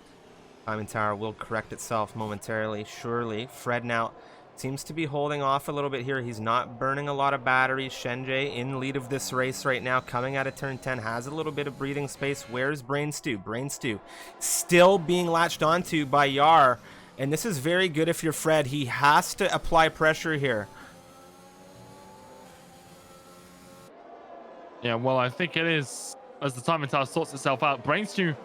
Timing tower will correct itself momentarily, surely. Fred now seems to be holding off a little bit here. He's not burning a lot of batteries. Shenjay in lead of this race right now, coming out of turn 10, has a little bit of breathing space. Where's Brainstew? Brainstew still being latched onto by Yar, and this is very good if you're Fred. He has to apply pressure here. Yeah, well, I think it is, as the timing tower sorts itself out. Brainstew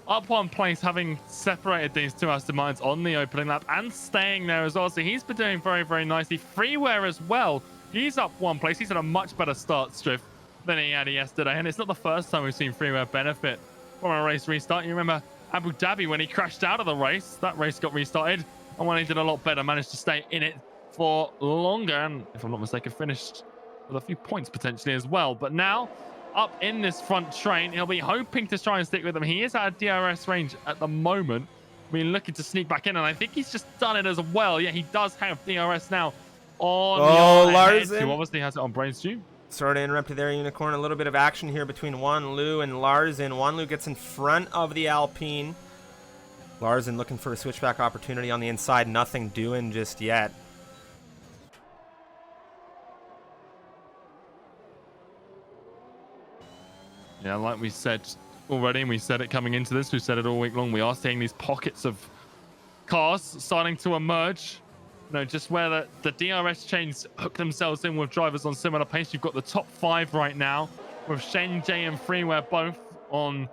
up 1 place, having separated these 2 Aston Martins on the opening lap and staying there as well. So he's been doing very, very nicely. Freeware as well. He's up 1 place. He's had a much better start, Striff, than he had yesterday. And it's not the first time we've seen Freeware benefit from a race restart. You remember Abu Dhabi when he crashed out of the race. That race got restarted. And when he did a lot better, managed to stay in it for longer. And if I'm not mistaken, finished with a few points potentially as well. But now, up in this front train, he'll be hoping to try and stick with them. He is out of DRS range at the moment. We're looking to sneak back in, and I think he's just done it as well. Yeah, he does have DRS now on Larson. Who obviously has it on Brainstew. Sorry to interrupt you there, Unicorn. A little bit of action here between Juan Lu and Larson. Juan Lu gets in front of the Alpine. Larson looking for a switchback opportunity on the inside. Nothing doing just yet. Yeah, like we said, already, and we said it coming into this, we said it all week long, we are seeing these pockets of cars starting to emerge. You know, just where the DRS chains hook themselves in with drivers on similar pace. You've got the top 5 right now with Shenjie and Freeware both on.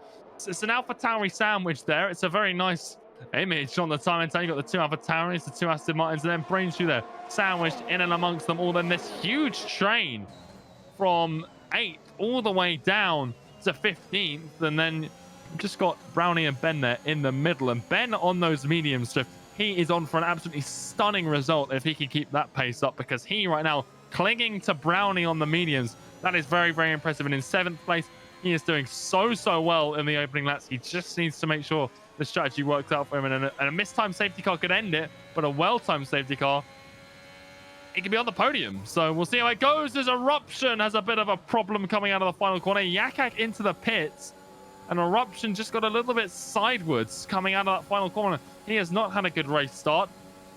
It's an AlphaTauri sandwich there. It's a very nice image on the time and you've got the 2 AlphaTauris, the 2 Aston Martins, and then Brainshoe there sandwiched in and amongst them all. Then this huge train from 8th all the way down to 15th, and then you've just got Brownie and Ben there in the middle, and Ben on those mediums. So he is on for an absolutely stunning result if he can keep that pace up, because he right now clinging to Brownie on the mediums. That is very, very impressive. And in 7th place, he is doing so well in the opening laps. He just needs to make sure the strategy works out for him, and a mistimed safety car could end it, but a well-timed safety car, it could be on the podium. So we'll see how it goes. There's Eruption has a bit of a problem coming out of the final corner. Yakak into the pits, and Eruption just got a little bit sidewards coming out of that final corner. He has not had a good race start.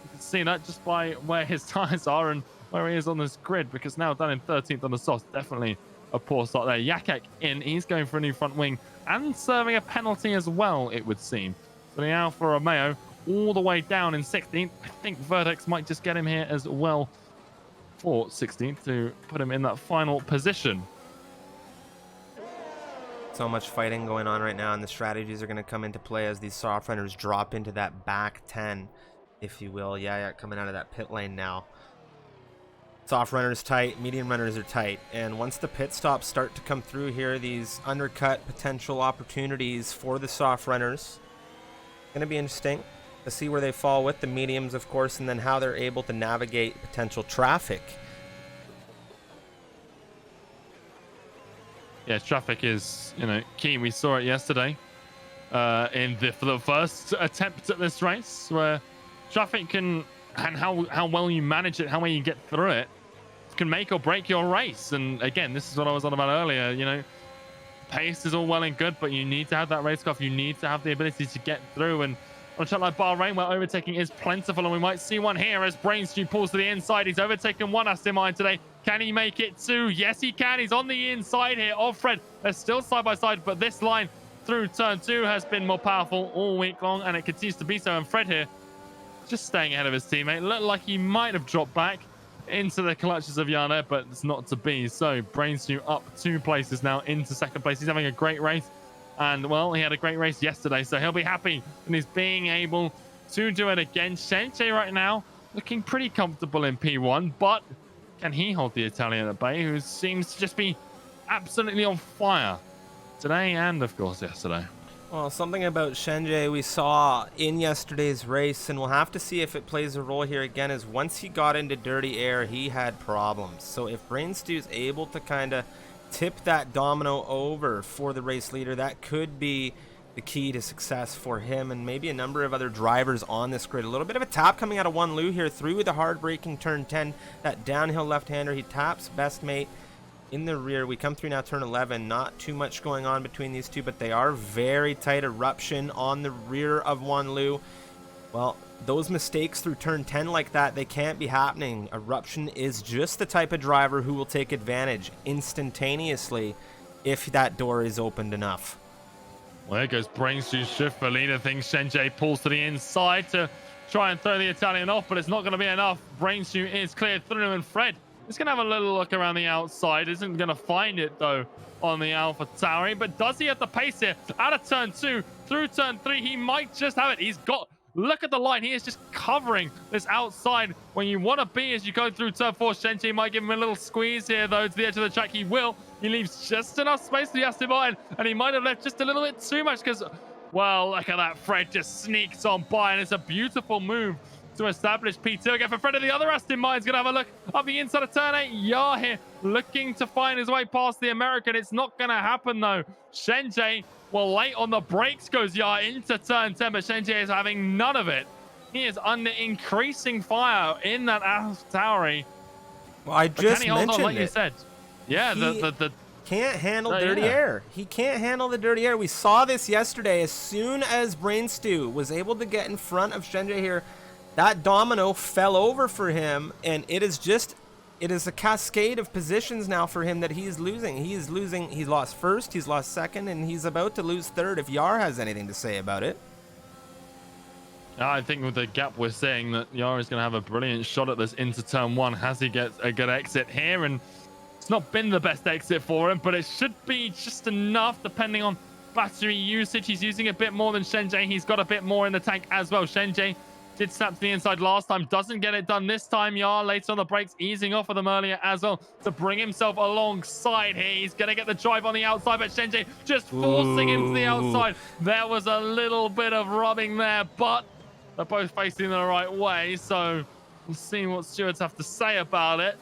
You can see that just by where his tires are and where he is on this grid, because now down in 13th on the sauce. Definitely a poor start there. Yakak in, he's going for a new front wing and serving a penalty as well, it would seem. So the Alfa Romeo all the way down in 16th. I think Vertex might just get him here as well for 16th to put him in that final position. So much fighting going on right now, and the strategies are going to come into play as these soft runners drop into that back 10, if you will. Yeah, coming out of that pit lane now. Soft runners tight, medium runners are tight, and once the pit stops start to come through here, these undercut potential opportunities for the soft runners, going to be interesting to see where they fall with the mediums, of course, and then how they're able to navigate potential traffic. Yeah, traffic is, key. We saw it yesterday for the first attempt at this race, where traffic can, and how well you manage it, how well you get through it, can make or break your race. And again, this is what I was on about earlier. Pace is all well and good, but you need to have that race car. You need to have the ability to get through. And on a track like Bahrain, where overtaking is plentiful, and we might see one here as Brainsdew pulls to the inside. He's overtaken 1 Aston Martin today. Can he make it 2? Yes, he can. He's on the inside here of Fred. They're still side by side, but this line through turn 2 has been more powerful all week long, and it continues to be so. And Fred here just staying ahead of his teammate. Looked like he might have dropped back into the clutches of Yana, but it's not to be. So Brainsdew up 2 places now into 2nd place. He's having a great race. And, well, he had a great race yesterday, so he'll be happy. And he's being able to do it again. Shenjie right now looking pretty comfortable in P1, but can he hold the Italian at bay, who seems to just be absolutely on fire today and, of course, yesterday? Well, something about Shenjie we saw in yesterday's race, and we'll have to see if it plays a role here again, is once he got into dirty air, he had problems. So if Brainstew's able to kind of tip that domino over for the race leader, that could be the key to success for him and maybe a number of other drivers on this grid. A little bit of a tap coming out of Wan Lu here through the hard braking turn 10, that downhill left-hander. He taps best mate in the rear. We come through now turn 11. Not too much going on between these two, but they are very tight. Eruption on the rear of Wan Lu. Well, those mistakes through turn 10 like that, they can't be happening. Eruption is just the type of driver who will take advantage instantaneously if that door is opened enough. Well, there goes Brainsdew shift for leader. Things Shenjie pulls to the inside to try and throw the Italian off, but it's not going to be enough. Brainsdew is cleared through, and Fred is going to have a little look around the outside. Isn't going to find it, though, on the AlphaTauri, but does he have the pace here? Out of turn 2, through turn 3, he might just have it. He's got... Look at the line. He is just covering this outside when you want to be as you go through turn 4. Shenjie might give him a little squeeze here, though, to the edge of the track. He will. He leaves just enough space for the Aston Martin, and he might have left just a little bit too much because, well, look at that. Fred just sneaks on by, and it's a beautiful move to establish P2 again for Fred. And the other Aston Martin's going to have a look up the inside of turn 8. Yar here looking to find his way past the American. It's not going to happen, though. Shenjie, well, late on the brakes goes Yar into turn 10, but Shenjie is having none of it. He is under increasing fire in that AlphaTauri. Well, I just mentioned on, like it. You said. Yeah, the can't handle dirty air. He can't handle the dirty air. We saw this yesterday. As soon as Brainstew was able to get in front of Shenjie here, that domino fell over for him, and it is just it is a cascade of positions now for him that he's losing. He's lost first, he's lost second, and he's about to lose third if Yar has anything to say about it. I think with the gap we're seeing that Yara is going to have a brilliant shot at this into turn 1. Has he get a good exit here? And it's not been the best exit for him, but it should be just enough depending on battery usage. He's using a bit more than Shenjie. He's got a bit more in the tank as well. Shenjie did snap to the inside last time, doesn't get it done this time. Yar later on the brakes, easing off of them earlier as well to bring himself alongside here. He's going to get the drive on the outside, but Shenjie just forcing him to the outside. There was a little bit of rubbing there, but they're both facing the right way, so we'll see what stewards have to say about it.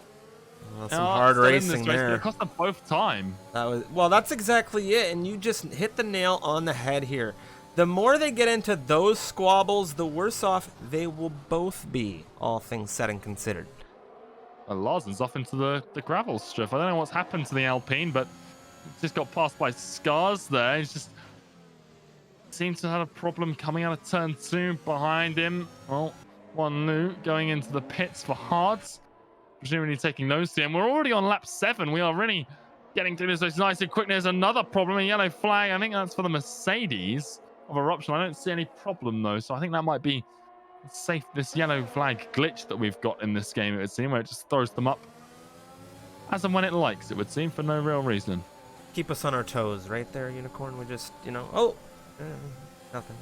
Well, some hard racing there. It cost them both time. Well, that's exactly it, and you just hit the nail on the head here. The more they get into those squabbles, the worse off they will both be, all things said and considered. Larsen's off into the gravel strip. I don't know what's happened to the Alpine, but just got passed by Scars there. He's just seems to have a problem coming out of turn 2 behind him. Well, one new going into the pits for Hards, presumably taking those two. And we're already on lap 7. We are really getting to this nice and quick. There's another problem, a yellow flag. I think that's for the Mercedes of eruption. I don't see any problem though, so I think that might be safe. This yellow flag glitch that we've got in this game, it would seem, where it just throws them up as and when it likes, it would seem, for no real reason. Keep us on our toes, right there, Unicorn. We just, nothing.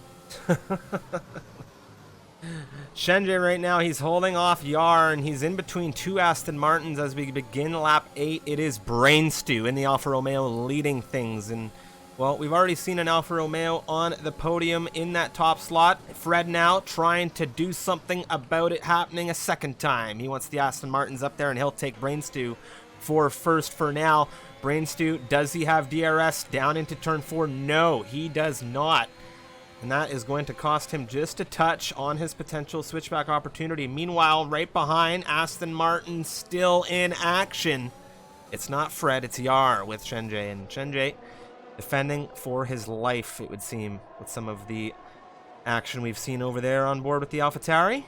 Shenjie right now, he's holding off Yar, and he's in between two Aston Martins as we begin lap 8. It is Brain Stew in the Alfa Romeo leading things, and well, we've already seen an Alfa Romeo on the podium in that top slot. Fred now trying to do something about it happening a second time. He wants the Aston Martins up there, and he'll take Brain Stew for first for now. Brain Stew, does he have DRS down into turn 4? No, he does not. And that is going to cost him just a touch on his potential switchback opportunity. Meanwhile, right behind, Aston Martin still in action. It's not Fred, it's Yar with Shenjie. And Shenjie defending for his life, it would seem, with some of the action we've seen over there on board with the AlphaTauri.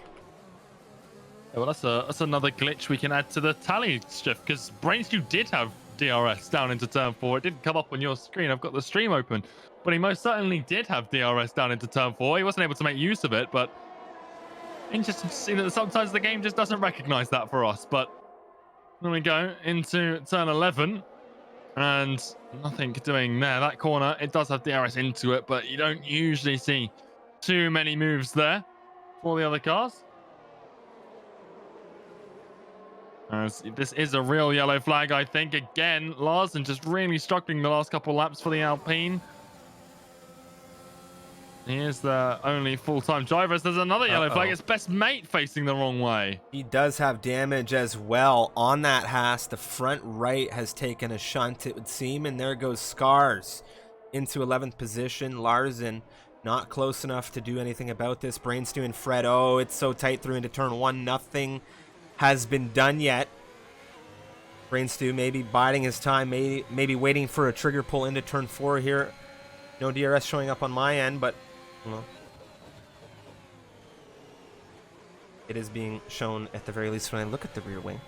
Yeah, well, that's another glitch we can add to the tally, Shift, because Brain Stew did have DRS down into turn 4. It didn't come up on your screen. I've got the stream open. But he most certainly did have DRS down into turn 4. He wasn't able to make use of it, but interesting to see that sometimes the game just doesn't recognize that for us. But then we go into turn 11, and nothing doing there. That corner, it does have DRS into it, but you don't usually see too many moves there for the other cars. As this is a real yellow flag, I think. Again, Larsen just really struggling the last couple laps for the Alpine. He is the only full-time driver. As there's another yellow flag. It's best mate facing the wrong way. He does have damage as well on that Haas. The front right has taken a shunt, it would seem, and there goes Scars into 11th position. Larsen not close enough to do anything about this. Brain Stew and Fred, oh, it's so tight through into turn 1. Nothing has been done yet. Brain Stew maybe biding his time, maybe waiting for a trigger pull into turn 4 here. No DRS showing up on my end, but well, it is being shown at the very least when I look at the rear wing.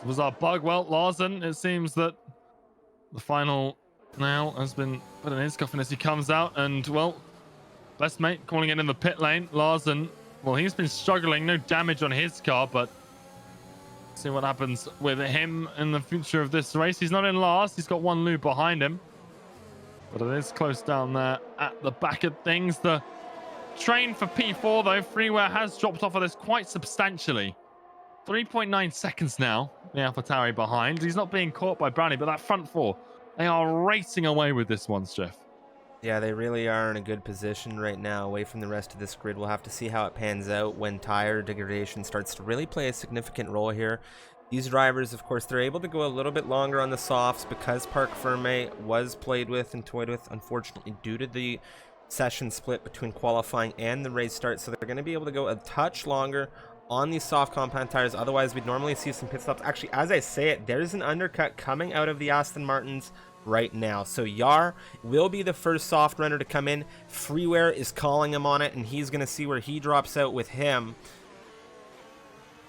Was our bug? Well, Larsen, it seems that the final nail has been put in his coffin as he comes out, and well, best mate calling it in the pit lane. Larsen, well, he's been struggling, no damage on his car, but see what happens with him in the future of this race. He's not in last, he's got one loop behind him, but it is close down there at the back of things. The train for P4 though, Freeware has dropped off of this quite substantially. 3.9 seconds now, the AlphaTauri behind. He's not being caught by Brownie, but that front 4, they are racing away with this one, Jeff. Yeah, they really are in a good position right now, away from the rest of this grid. We'll have to see how it pans out when tire degradation starts to really play a significant role here. These drivers, of course, they're able to go a little bit longer on the softs because Parc Ferme was played with and toyed with, unfortunately, due to the session split between qualifying and the race start. So they're going to be able to go a touch longer on these soft compound tires. Otherwise, we'd normally see some pit stops. Actually, as I say it, there's an undercut coming out of the Aston Martins right now. So Yar will be the first soft runner to come in. Freeware is calling him on it, and he's going to see where he drops out with him.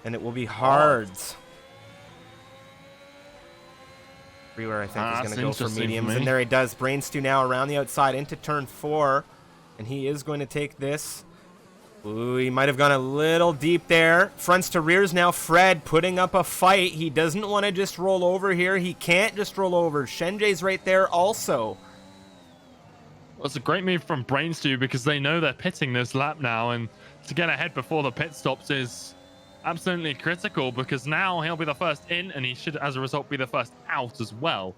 and it will be hards. Freeware, I think, is going to go for mediums, and there he does. Brain Stew now around the outside into turn 4, and he is going to take this. Ooh, he might have gone a little deep there. Fronts to rears now. Fred putting up a fight. He doesn't want to just roll over here. He can't just roll over. Shenjay's right there also. Well, it's a great move from Brain Stew because they know they're pitting this lap now, and to get ahead before the pit stops is absolutely critical because now he'll be the first in, and he should, as a result, be the first out as well.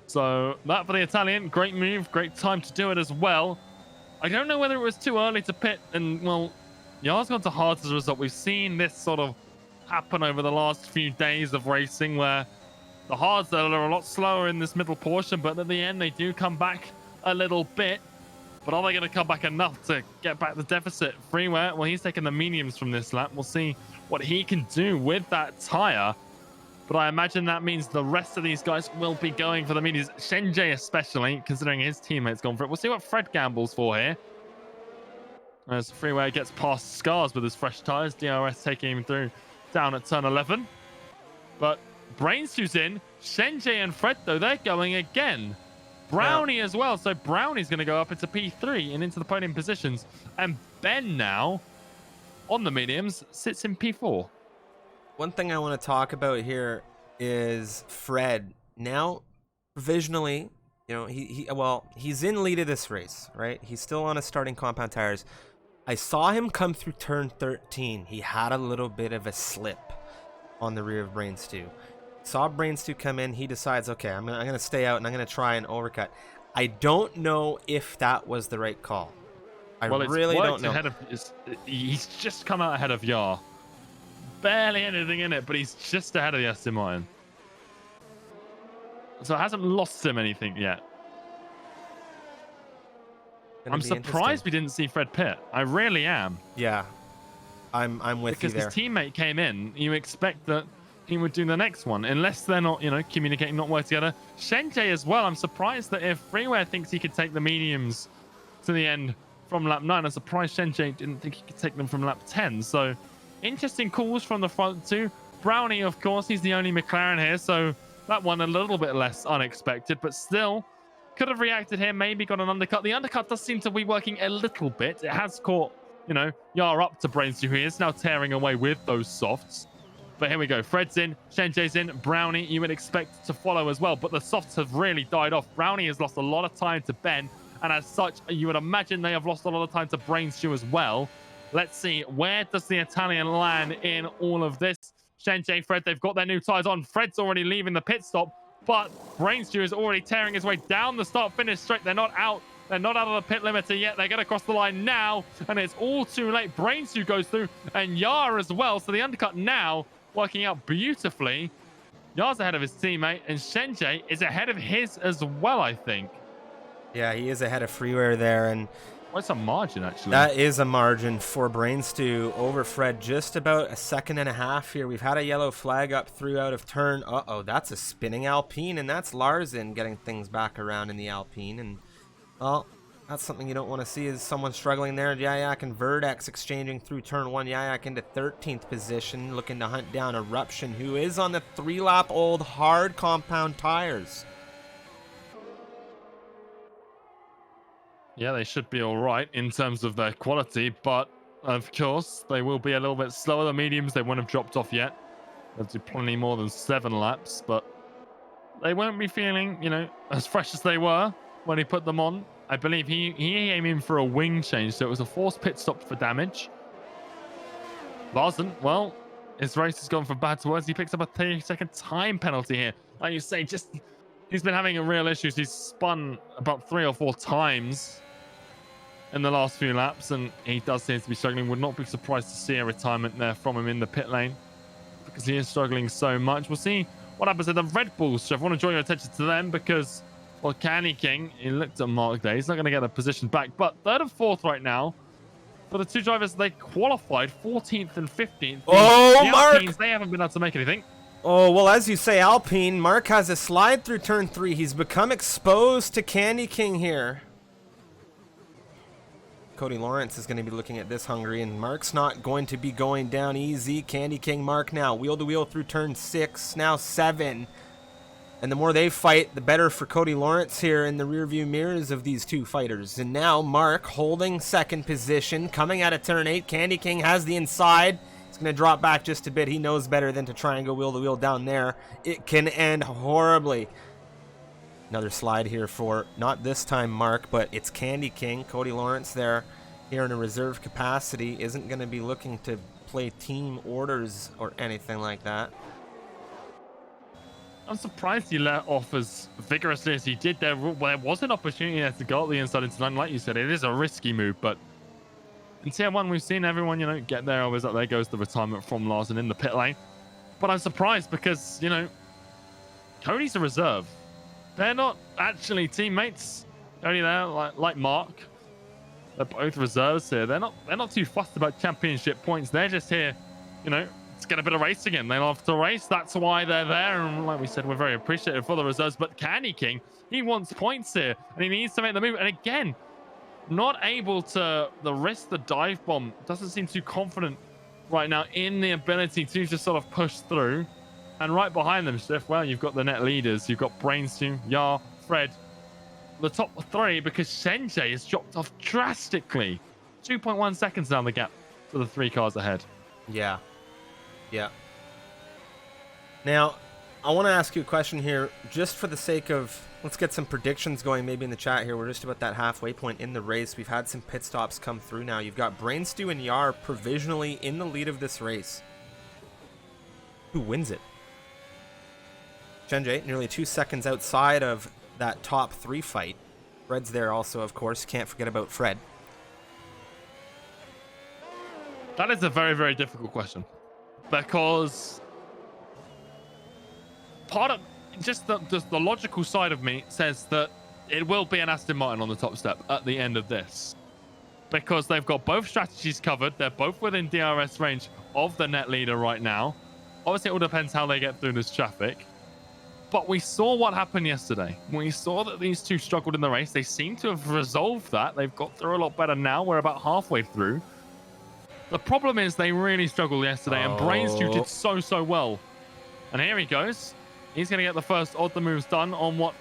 So that for the Italian, great move, great time to do it as well. I don't know whether it was too early to pit, and well, Yar's gone to hards as a result. We've seen this sort of happen over the last few days of racing where the hards are a lot slower in this middle portion, but at the end they do come back a little bit. But are they going to come back enough to get back the deficit? Freeware, well, he's taking the mediums from this lap. We'll see what he can do with that tire. But I imagine that means the rest of these guys will be going for the mediums. Shenjay especially, considering his teammates gone for it. We'll see what Fred gambles for here. As Freeware gets past Scars with his fresh tires. DRS taking him through down at turn 11. But Brainstew's in. Shenjay and Fred, though, they're going again. Brownie as well. So Brownie's going to go up into P3 and into the podium positions. And Ben now, on the mediums, sits in P4. One thing I want to talk about here is Fred. Now, provisionally, you know, he's in lead of this race, right? He's still on his starting compound tires. I saw him come through turn 13. He had a little bit of a slip on the rear of Brain Stew. Saw Brain Stew come in. He decides, okay, I'm gonna stay out and I'm gonna try an overcut. I don't know if that was the right call. I really don't know. He's just come out ahead of Yar. Barely anything in it, but he's just ahead of the Aston Martin. So it hasn't lost him anything yet. I'm surprised we didn't see Fred pit. I really am. Yeah, I'm with you there. Because his teammate came in. You expect that he would do the next one, unless they're not, you know, communicating, not working together. Shenjay as well. I'm surprised that if Freeware thinks he could take the mediums to the end from lap 9, I'm surprised Shenjay didn't think he could take them from lap 10. So interesting calls from the front two. Brownie, of course, he's the only McLaren here, so that one a little bit less unexpected, but still could have reacted here, maybe got an undercut. The undercut does seem to be working a little bit. It has caught, you know, Yar up to Brainstew, who is now tearing away with those softs. But here we go. Fred's in, Shenjay's in, Brownie you would expect to follow as well, but the softs have really died off. Brownie has lost a lot of time to Ben, and as such, you would imagine they have lost a lot of time to Brainstew as well. Let's see, where does the Italian land in all of this? Shenjay, Fred, they've got their new tires on. Fred's already leaving the pit stop, but Brainstew is already tearing his way down the start-finish straight. They're not out. They're not out of the pit limiter yet. They're going to cross the line now, and it's all too late. Brainstew goes through, and Yar as well. So the undercut now working out beautifully. Yar's ahead of his teammate, and Shenjay is ahead of his as well, I think. Yeah, he is ahead of Freeware there, and what's a margin, actually? That is a margin for Brainstew over Fred. Just about a second and a half here. We've had a yellow flag up through out of turn. Uh-oh, that's a spinning Alpine, and that's Larsen getting things back around in the Alpine. And, well, that's something you don't want to see is someone struggling there. Yayak and Verdex exchanging through turn 1. Yayak into 13th position, looking to hunt down Eruption, who is on the 3-lap-old hard compound tires. Yeah, they should be all right in terms of their quality, but of course, they will be a little bit slower. The mediums, they won't have dropped off yet. They'll do plenty more than 7 laps, but they won't be feeling, you know, as fresh as they were when he put them on. I believe he came in for a wing change, so it was a forced pit stop for damage. Larsen, well, his race has gone from bad to worse. He picks up a 30-second time penalty here. Like you say, just he's been having a real issues. He's spun about 3 or 4 times in the last few laps, and he does seem to be struggling. Would not be surprised to see a retirement there from him in the pit lane because he is struggling so much. We'll see what happens to the Red Bulls. So I want to draw your attention to them because, well, Canny King, he looked at Mark there. He's not going to get a position back, but 3rd and 4th right now for the two drivers. They qualified 14th and 15th. Oh, the Mark! Alpines, they haven't been able to make anything. Oh, well, as you say, Alpine, Mark has a slide through turn 3. He's become exposed to Candy King here. Cody Lawrence is going to be looking at this hungry, and Mark's not going to be going down easy. Candy King Mark now, wheel to wheel through turn 6, now 7. And the more they fight, the better for Cody Lawrence here in the rearview mirrors of these two fighters. And now Mark holding second position, coming out of turn 8. Candy King has the inside. He's going to drop back just a bit. He knows better than to try and go wheel to wheel down there. It can end horribly. Another slide here for, not this time Mark, but it's Candy King. Cody Lawrence there, here in a reserve capacity, isn't going to be looking to play team orders or anything like that. I'm surprised he let off as vigorously as he did there. There was an opportunity there to go up the inside into 9. Like you said, it is a risky move, but in Tier 1, we've seen everyone, you know, get there. Always like, there goes the retirement from Larson in the pit lane. But I'm surprised because, you know, Cody's a reserve. They're not actually teammates. Only there, like Mark. They're both reserves here. They're not too fussed about championship points. They're just here, you know, to get a bit of racing in. They love to race. That's why they're there. And like we said, we're very appreciative for the reserves. But Candy King, he wants points here, and he needs to make the move. And again, not able to risk the dive bomb. Doesn't seem too confident right now in the ability to just sort of push through. And right behind them, Steph, well, you've got the net leaders. You've got Brains2, Yar, Fred. The top 3, because Senjay has dropped off drastically. 2.1 seconds down the gap to the 3 cars ahead. Yeah. Yeah. Now, I want to ask you a question here, just for the sake of, let's get some predictions going maybe in the chat here. We're just about that halfway point in the race. We've had some pit stops come through now. You've got Brains2 and Yar provisionally in the lead of this race. Who wins it? Senjay, nearly 2 seconds outside of that top 3 fight. Fred's there also, of course. Can't forget about Fred. That is a very, very difficult question. Because part of just the logical side of me says that it will be an Aston Martin on the top step at the end of this. Because they've got both strategies covered. They're both within DRS range of the net leader right now. Obviously, it all depends how they get through this traffic. But we saw what happened yesterday. We saw that these two struggled in the race. They seem to have resolved that. They've got through a lot better now. We're about halfway through. The problem is they really struggled yesterday, and Brains2 did so well. And here he goes. He's going to get the first of the moves done on what...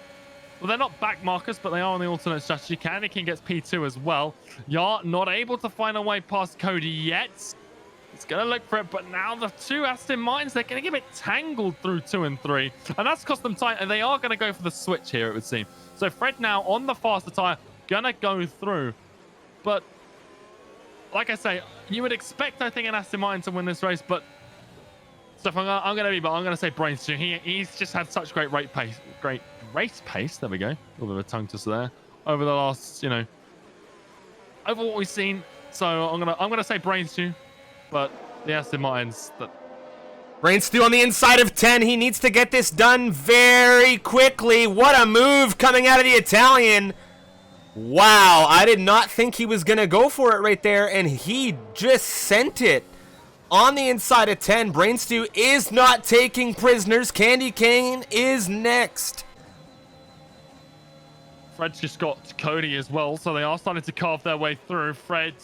Well, they're not back markers, but they are on the alternate strategy. Candy King gets P2 as well. Yar not able to find a way past Cody yet. He's going to look for it, but now the 2 Aston Martins, they're going to get a bit tangled through 2 and 3. And that's cost them time, and they are going to go for the switch here, it would seem. So Fred now on the faster tyre, going to go through. But like I say, you would expect, I think, an Aston Martin to win this race, but Steph, I'm going to say Brains2. He's just had such great race pace. There we go. A little bit of a tongue twister there. Over the last, you know, over what we've seen. So I'm gonna say Brains2. But the Aston Martins... Brains2 on the inside of 10. He needs to get this done very quickly. What a move coming out of the Italian. Wow, I did not think he was going to go for it right there, and he just sent it on the inside of 10. Brains2 is not taking prisoners. Candy King is next. Fred's just got Cody as well, so they are starting to carve their way through. Fred,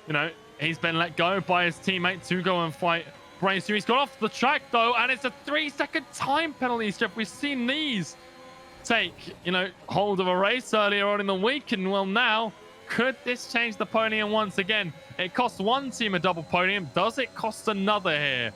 you know... He's been let go by his teammate to go and fight Brains2. He's got off the track, though, and it's a 3-second time penalty, Jeff. We've seen these take, you know, hold of a race earlier on in the week, and, well, now, could this change the podium once again? It costs one team a double podium. Does it cost another here?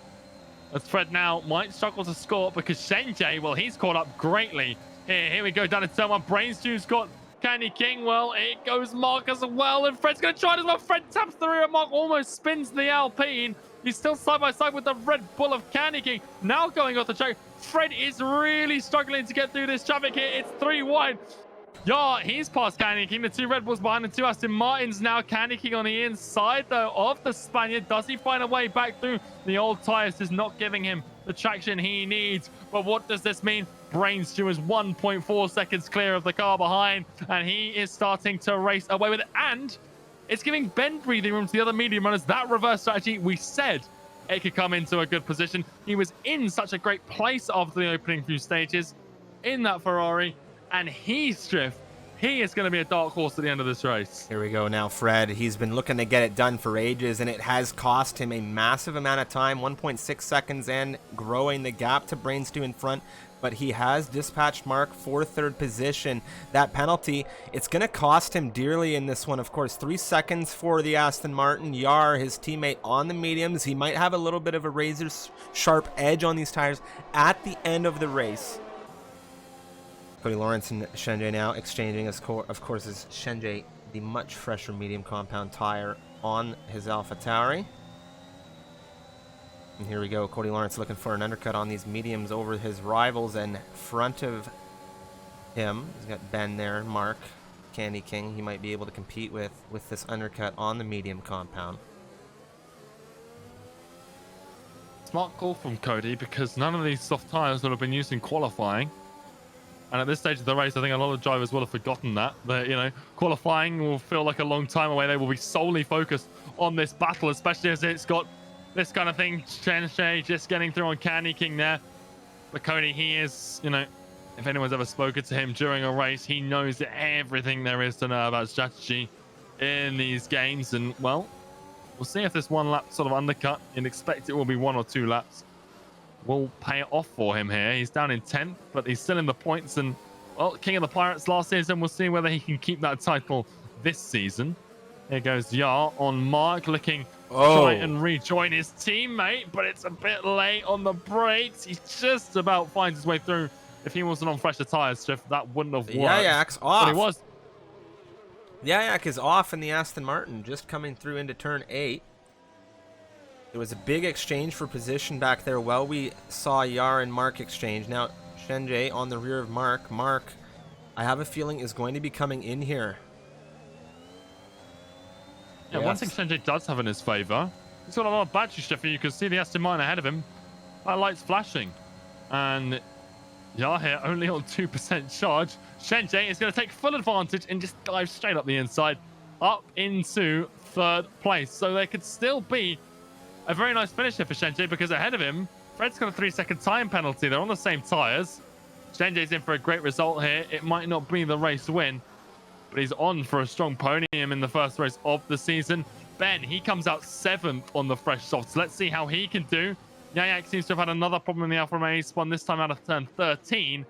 As Fred now might struggle to score because Senjay, well, he's caught up greatly. Here we go, down to turn 1. Brains2's got Candy King, well, it goes Mark as well, and Fred's going to try it as well. Fred taps the rear, Mark almost spins the Alpine. He's still side by side with the Red Bull of Candy King. Now going off the track, Fred is really struggling to get through this traffic here. It's 3 wide. Yeah, he's past Candy King. The 2 Red Bulls behind the 2 Aston Martins now. Candy King on the inside, though, of the Spaniard. Does he find a way back through? The old tyres is not giving him the traction he needs. But what does this mean? Brains2 is 1.4 seconds clear of the car behind, and he is starting to race away with it. And it's giving Ben breathing room to the other medium runners. That reverse strategy, we said it could come into a good position. He was in such a great place after the opening few stages in that Ferrari, and he's he is going to be a dark horse at the end of this race. Here we go now, Fred. He's been looking to get it done for ages, and it has cost him a massive amount of time, 1.6 seconds, and growing the gap to Brainstew in front. But he has dispatched Mark for third position. That penalty, it's going to cost him dearly in this one, of course. 3 seconds for the Aston Martin. Yar, his teammate, on the mediums. He might have a little bit of a razor-sharp edge on these tires at the end of the race. Cody Lawrence and Shenjay now exchanging, of course, is Shenjay the much fresher medium compound tire on his AlphaTauri. And here we go, Cody Lawrence looking for an undercut on these mediums over his rivals, and front of him, he's got Ben there, Mark, Candy King. He might be able to compete with this undercut on the medium compound. Smart call from Cody, because none of these soft tires would have been used in qualifying. And at this stage of the race, I think a lot of drivers will have forgotten that. Qualifying will feel like a long time away. They will be solely focused on this battle, especially as it's got this kind of thing. Shenjay just getting through on Candy King there. But Cody, he is, if anyone's ever spoken to him during a race, he knows everything there is to know about strategy in these games. And, well, we'll see if this one lap sort of undercut, and expect it will be 1 or 2 laps, will pay it off for him here. He's down in 10th, but he's still in the points. And, well, King of the Pirates last season. We'll see whether he can keep that title this season. Here goes Yar on Mark, looking to try and rejoin his teammate, but it's a bit late on the brakes. He just about finds his way through. If he wasn't on fresher tires, that wouldn't have worked. Yayak's off. But he was. Yayak is off in the Aston Martin, just coming through into turn 8. There was a big exchange for position back there while we saw Yar and Mark exchange. Now, Shenjay on the rear of Mark. Mark, I have a feeling, is going to be coming in here. Yeah, yes. One thing Shenjay does have in his favor, he's got a lot of battery shift. You can see the Aston Martin ahead of him. That light's flashing. And Yar here only on 2% charge. Shenjay is going to take full advantage and just dive straight up the inside, up into 3rd place. So there could still be a very nice finish here for Shenjay, because ahead of him, Fred's got a 3-second time penalty. They're on the same tires. Shenjay's in for a great result here. It might not be the race win, but he's on for a strong podium in the first race of the season. Ben, he comes out 7th on the fresh softs. Let's see how he can do. Yayak seems to have had another problem in the Alfa Romeo spun, this time out of turn 13.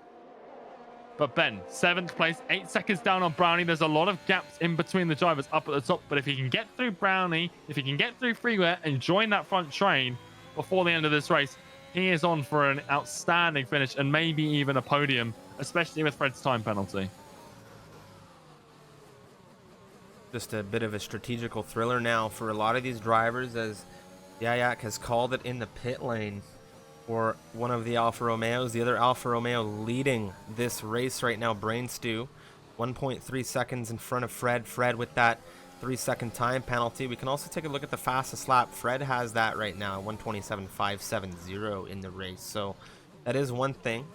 But Ben, 7th place, 8 seconds down on Brownie. There's a lot of gaps in between the drivers up at the top. But if he can get through Brownie, if he can get through Freeware and join that front train before the end of this race, he is on for an outstanding finish and maybe even a podium, especially with Fred's time penalty. Just a bit of a strategical thriller now for a lot of these drivers, as Yayak has called it in the pit lane for one of the Alfa Romeos. The other Alfa Romeo leading this race right now, Brainstew, 1.3 seconds in front of Fred. Fred with that 3-second time penalty. We can also take a look at the fastest lap. Fred has that right now, 1:27.570 in the race. So that is one thing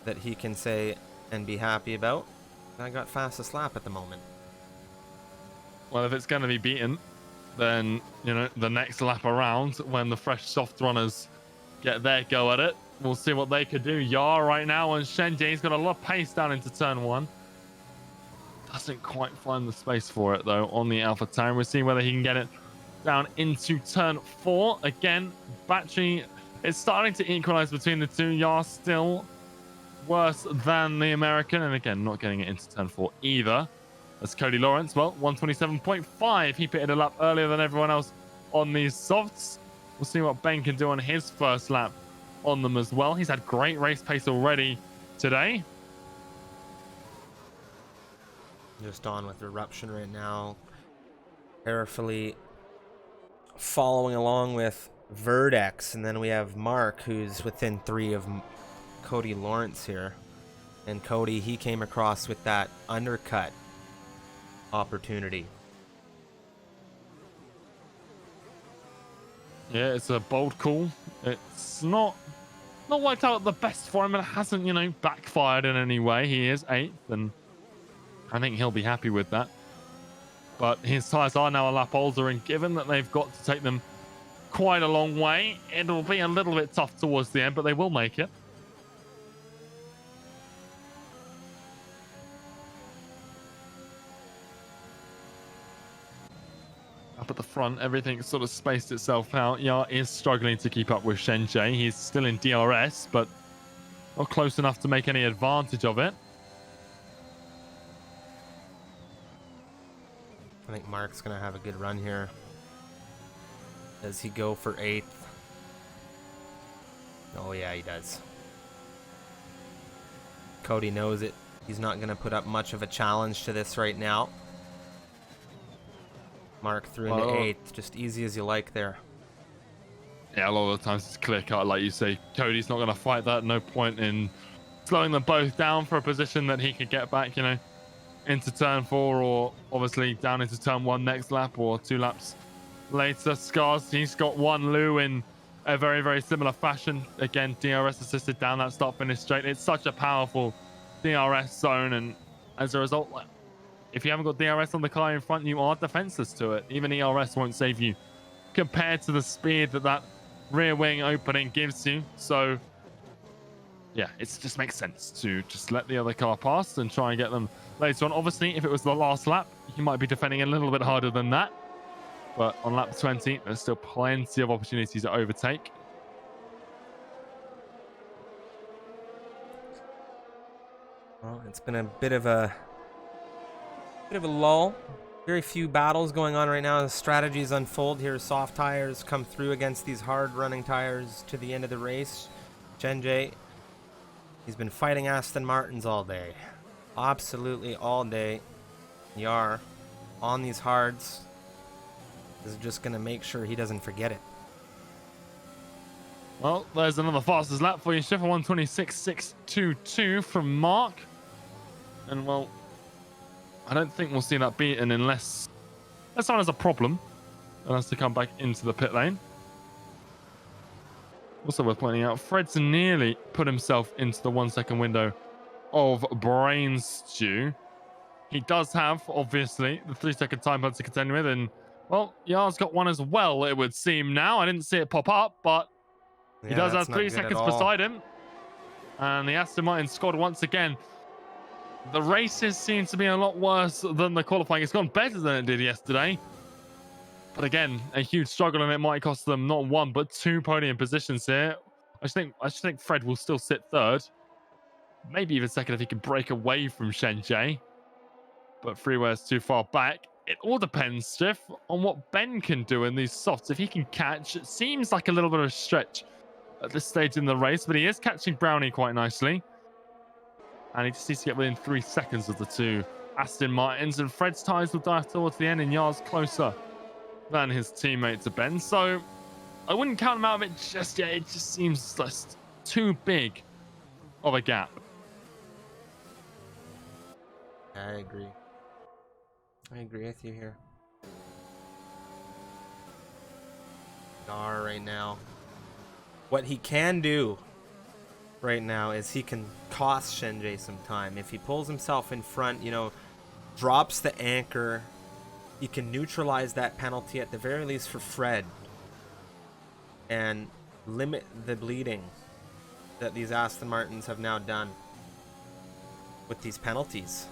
that he can say and be happy about. I got fastest lap at the moment. Well, if it's going to be beaten, then, the next lap around, when the fresh soft runners get their go at it, we'll see what they could do. Yar right now, and Shenjay's got a lot of pace down into turn 1. Doesn't quite find the space for it, though, on the AlphaTauri. We'll see whether he can get it down into turn 4. Again, battery is starting to equalize between the two. Yar still worse than the American, and again, not getting it into turn 4 either. That's Cody Lawrence. Well, 1:27.5. He pitted a lap earlier than everyone else on these softs. We'll see what Ben can do on his first lap on them as well. He's had great race pace already today. Just on with Eruption right now. Carefully following along with Verdex. And then we have Mark, who's within 3 of Cody Lawrence here. And Cody, he came across with that undercut opportunity. Yeah, it's a bold call. It's not worked out the best for him, and it hasn't, backfired in any way. He is 8th, and I think he'll be happy with that. But his tyres are now a lap older, and given that they've got to take them quite a long way, it'll be a little bit tough towards the end, but they will make it. up at the front, everything sort of spaced itself out. Yar is struggling to keep up with Shenjie. He's still in DRS, but not close enough to make any advantage of it. I think Mark's going to have a good run here. Does he go for 8th? Oh, yeah, he does. Cody knows it. He's not going to put up much of a challenge to this right now. Mark through into 8th. Just easy as you like there. Yeah, a lot of the times it's clear cut, like you say. Cody's not going to fight that. No point in slowing them both down for a position that he could get back, you know, into turn 4 or obviously down into turn 1 next lap or 2 laps later. Scars, he's got one Lou in a very, very similar fashion. Again, DRS assisted down that start finish straight. It's such a powerful DRS zone, and as a result, if you haven't got DRS on the car in front, you are defenseless to it. Even ERS won't save you compared to the speed that that rear wing opening gives you. So yeah, it just makes sense to just let the other car pass and try and get them later on. Obviously, if it was the last lap, you might be defending a little bit harder than that. But on lap 20, there's still plenty of opportunities to overtake. Well, it's been a bit of a lull. Very few battles going on right now as strategies unfold here. Soft tires come through against these hard running tires to the end of the race. Shenjie, he's been fighting Aston Martins all day. Absolutely all day. Yar on these hards is just going to make sure he doesn't forget it. Well, there's another fastest lap for you, Schiffer. 126.622 from Mark. And, well, I don't think we'll see that beaten unless someone has a problem and has to come back into the pit lane. Also worth pointing out, Fred's nearly put himself into the 1 second window of Brain Stew. He does have, obviously, the 3 second time bud to contend with, and, well, Yar's got one as well, it would seem now. I didn't see it pop up, but he does have 3 seconds beside him. And the Aston Martin squad once again. The races seem to be a lot worse than the qualifying. It's gone better than it did yesterday. But again, a huge struggle, and it might cost them not 1 but 2 podium positions here. I just think Fred will still sit 3rd. Maybe even 2nd if he can break away from Shenjie. But Freeware's too far back. It all depends, Stiff, on what Ben can do in these softs. If he can catch, it seems like a little bit of a stretch at this stage in the race, but he is catching Brownie quite nicely. And he just needs to get within 3 seconds of the 2 Aston Martins. And Fred's tyres will die towards the end, and Yar's closer than his teammate to Ben. So I wouldn't count him out of it just yet. It just seems just too big of a gap. I agree. I agree with you here. Yar right now. What he can do right now is he can cost Shenjie some time. If he pulls himself in front, you know, drops the anchor, he can neutralize that penalty at the very least for Fred and limit the bleeding that these Aston Martins have now done with these penalties.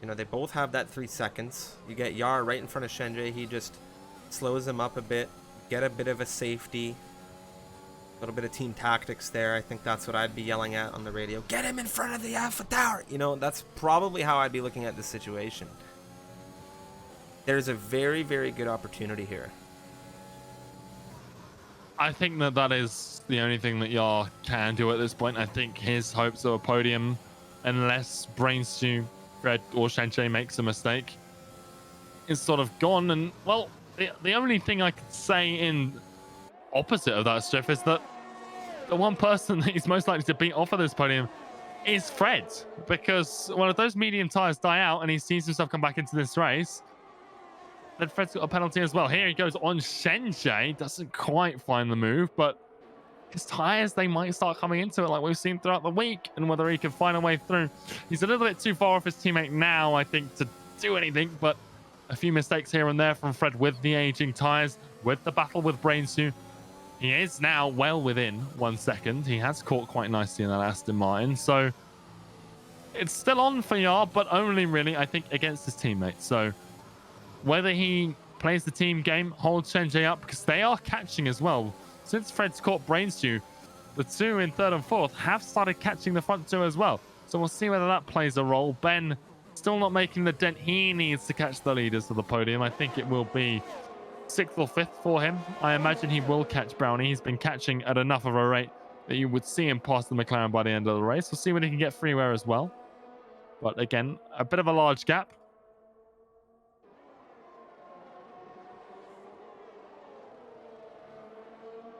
You know, they both have that 3 seconds. You get Yar right in front of Shenjie. He just slows him up a bit, get a bit of a safety. A little bit of team tactics there. I think that's what I'd be yelling at on the radio. Get him in front of the Alpha Tower. You know, that's probably how I'd be looking at this situation. There's a very, very good opportunity here. I think that is the only thing that Yar can do at this point. I think his hopes of a podium, unless Brainstew, Fred, or Shenjie makes a mistake, is sort of gone. And, well, the only thing I could say in opposite of that, Jeff, is that the one person that he's most likely to beat off of this podium is Fred, because when those medium tires die out and he sees himself come back into this race, then Fred's got a penalty as well. Here he goes on Shenjie, doesn't quite find the move, but his tires, they might start coming into it like we've seen throughout the week, and whether he can find a way through. He's a little bit too far off his teammate now, I think, to do anything, but a few mistakes here and there from Fred with the aging tires, with the battle with Brainstew. He is now well within 1 second. He has caught quite nicely in that Aston Martin. So it's still on for Yar, but only really, I think, against his teammates. So whether he plays the team game, holds Shenjay up, because they are catching as well. Since Fred's caught Brainstew, the two in third and fourth have started catching the front two as well. So we'll see whether that plays a role. Ben still not making the dent he needs to catch the leaders to the podium. I think it will be 6th or 5th for him. I imagine he will catch Brownie. He's been catching at enough of a rate that you would see him pass the McLaren by the end of the race. We'll see when he can get freeware as well. But again, a bit of a large gap.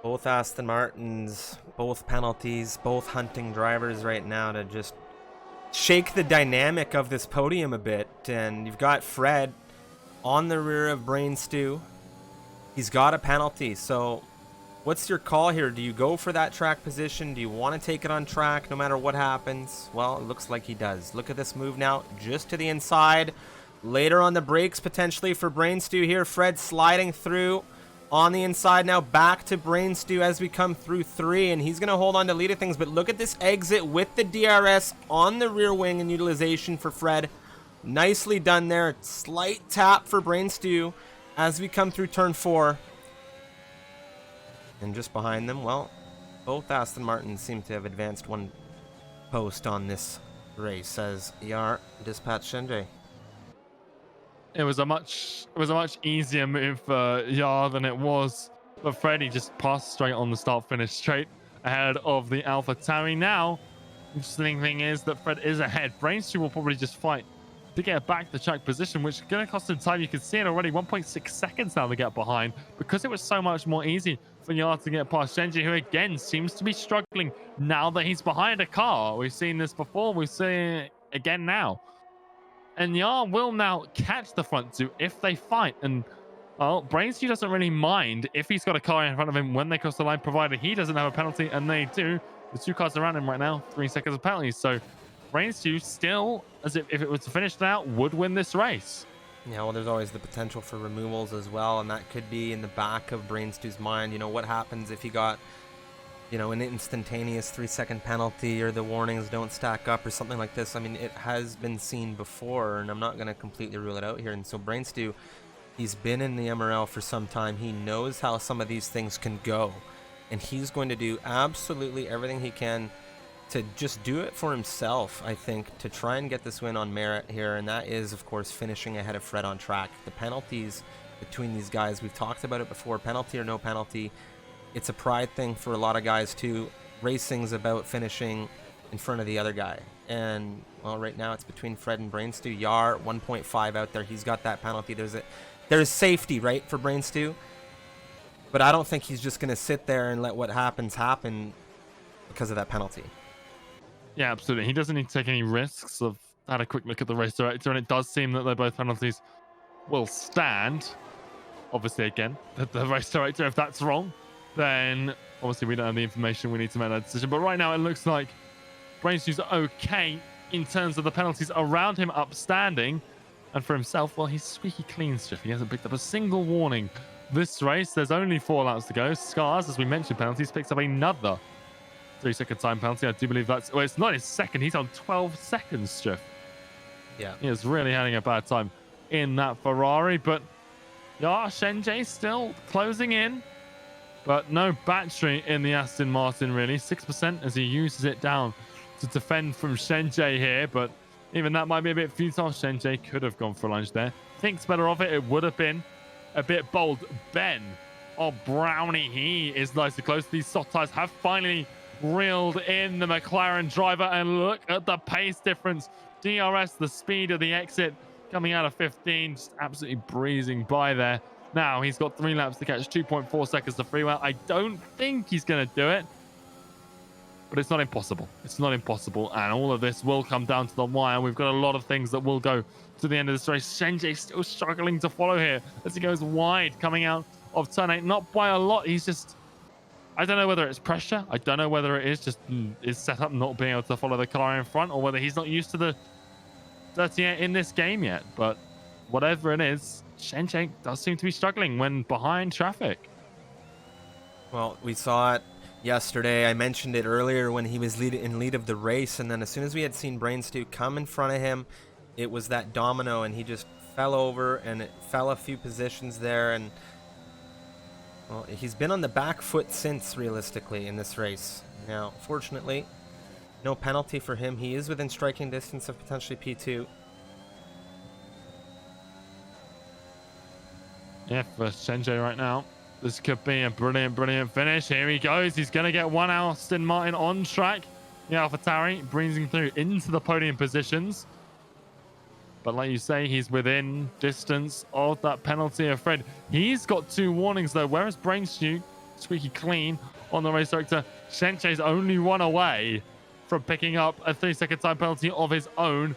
Both Aston Martins, both penalties, both hunting drivers right now to just shake the dynamic of this podium a bit. And you've got Fred on the rear of Brainstew. He's got a penalty. So what's your call here? Do you go for that track position? Do you want to take it on track no matter what happens? Well, it looks like he does. Look at this move now, just to the inside. Later on the brakes potentially for Brainstew here. Fred sliding through on the inside now, back to Brainstew as we come through 3, and he's going to hold on to lead of things. But look at this exit with the DRS on the rear wing and utilization for Fred. Nicely done there. Slight tap for Brainstew as we come through turn 4. And just behind them, well, both Aston Martins seem to have advanced one post on this race as Yar dispatched Shenjay. It was a much easier move for Yar than it was for Fred. He just passed straight on the start finish, straight ahead of the Alpha Tauri. Now, interesting thing is that Fred is ahead. Brainstew will probably just fight to get back the track position, which is going to cost him time. You can see it already, 1.6 seconds now to get behind, because it was so much more easy for Yar to get past Shenjay, who again seems to be struggling now that he's behind a car. We've seen this before, we've seen it again now. And Yar will now catch the front two if they fight. And, well, Brainstew doesn't really mind if he's got a car in front of him when they cross the line, provided he doesn't have a penalty, and they do. The two cars around him right now, 3 seconds of penalties. So Brainstew still, as if it was to finish now, would win this race. Yeah, well, there's always the potential for removals as well, and that could be in the back of Brainstew's mind. You know, what happens if he got, you know, an instantaneous 3-second penalty, or the warnings don't stack up or something like this. I mean, it has been seen before, and I'm not going to completely rule it out here. And so Brainstew, he's been in the MRL for some time. He knows how some of these things can go, and he's going to do absolutely everything he can to just do it for himself, I think, to try and get this win on merit here. And that is, of course, finishing ahead of Fred on track. The penalties between these guys, we've talked about it before, penalty or no penalty, it's a pride thing for a lot of guys too. Racing's about finishing in front of the other guy. And, well, right now it's between Fred and Brainstew. Yar, 1.5 out there. He's got that penalty. There's safety, right, for Brainstew. But I don't think he's just going to sit there and let what happens happen because of that penalty. Yeah, absolutely. He doesn't need to take any risks. I've had a quick look at the race director, and it does seem that they're both penalties will stand. Obviously, again, the race director, if that's wrong, then obviously we don't have the information we need to make that decision. But right now it looks like Brainstew's okay in terms of the penalties around him upstanding. And for himself, well, he's squeaky clean, Stiff. He hasn't picked up a single warning this race. There's only 4 laps to go. Scars, as we mentioned, penalties, picks up another 3-second time penalty. I do believe that's, well, it's not his second. He's on 12 seconds, Stiff. Yeah. He is really having a bad time in that Ferrari. But yeah, Shenjay still closing in. But no battery in the Aston Martin, really. 6% as he uses it down to defend from Shenjay here. But even that might be a bit futile. Shenjay could have gone for lunge there. Thinks better of it. It would have been a bit bold. Ben, oh, Brownie, he is nicely close. These soft tires have finally reeled in the McLaren driver. And look at the pace difference. DRS, the speed of the exit, coming out of 15. Just absolutely breezing by there. Now he's got 3 laps to catch, 2.4 seconds to freewheel. I don't think he's going to do it, but it's not impossible. It's not impossible, and all of this will come down to the wire. We've got a lot of things that will go to the end of this race. Shenjay still struggling to follow here as he goes wide coming out of turn 8. Not by a lot. He's just, I don't know whether it's pressure. I don't know whether it is just his setup not being able to follow the car in front, or whether he's not used to the 38 in this game yet. But whatever it is, Shenjay does seem to be struggling when behind traffic. Well, we saw it yesterday. I mentioned it earlier when he was in lead of the race, and then as soon as we had seen Brainstew come in front of him, it was that domino, and he just fell over, and it fell a few positions there, and well, he's been on the back foot since, realistically, in this race. Now, fortunately, no penalty for him. He is within striking distance of potentially P2. Yeah, for Shenjay right now, this could be a brilliant, brilliant finish. Here he goes. He's going to get one Aston Martin on track. The AlphaTauri breezing through into the podium positions. But like you say, he's within distance of that penalty of Fred. He's got 2 warnings, though, whereas Brainstew, squeaky clean on the race director. Shenjay's only 1 away from picking up a 3-second time penalty of his own.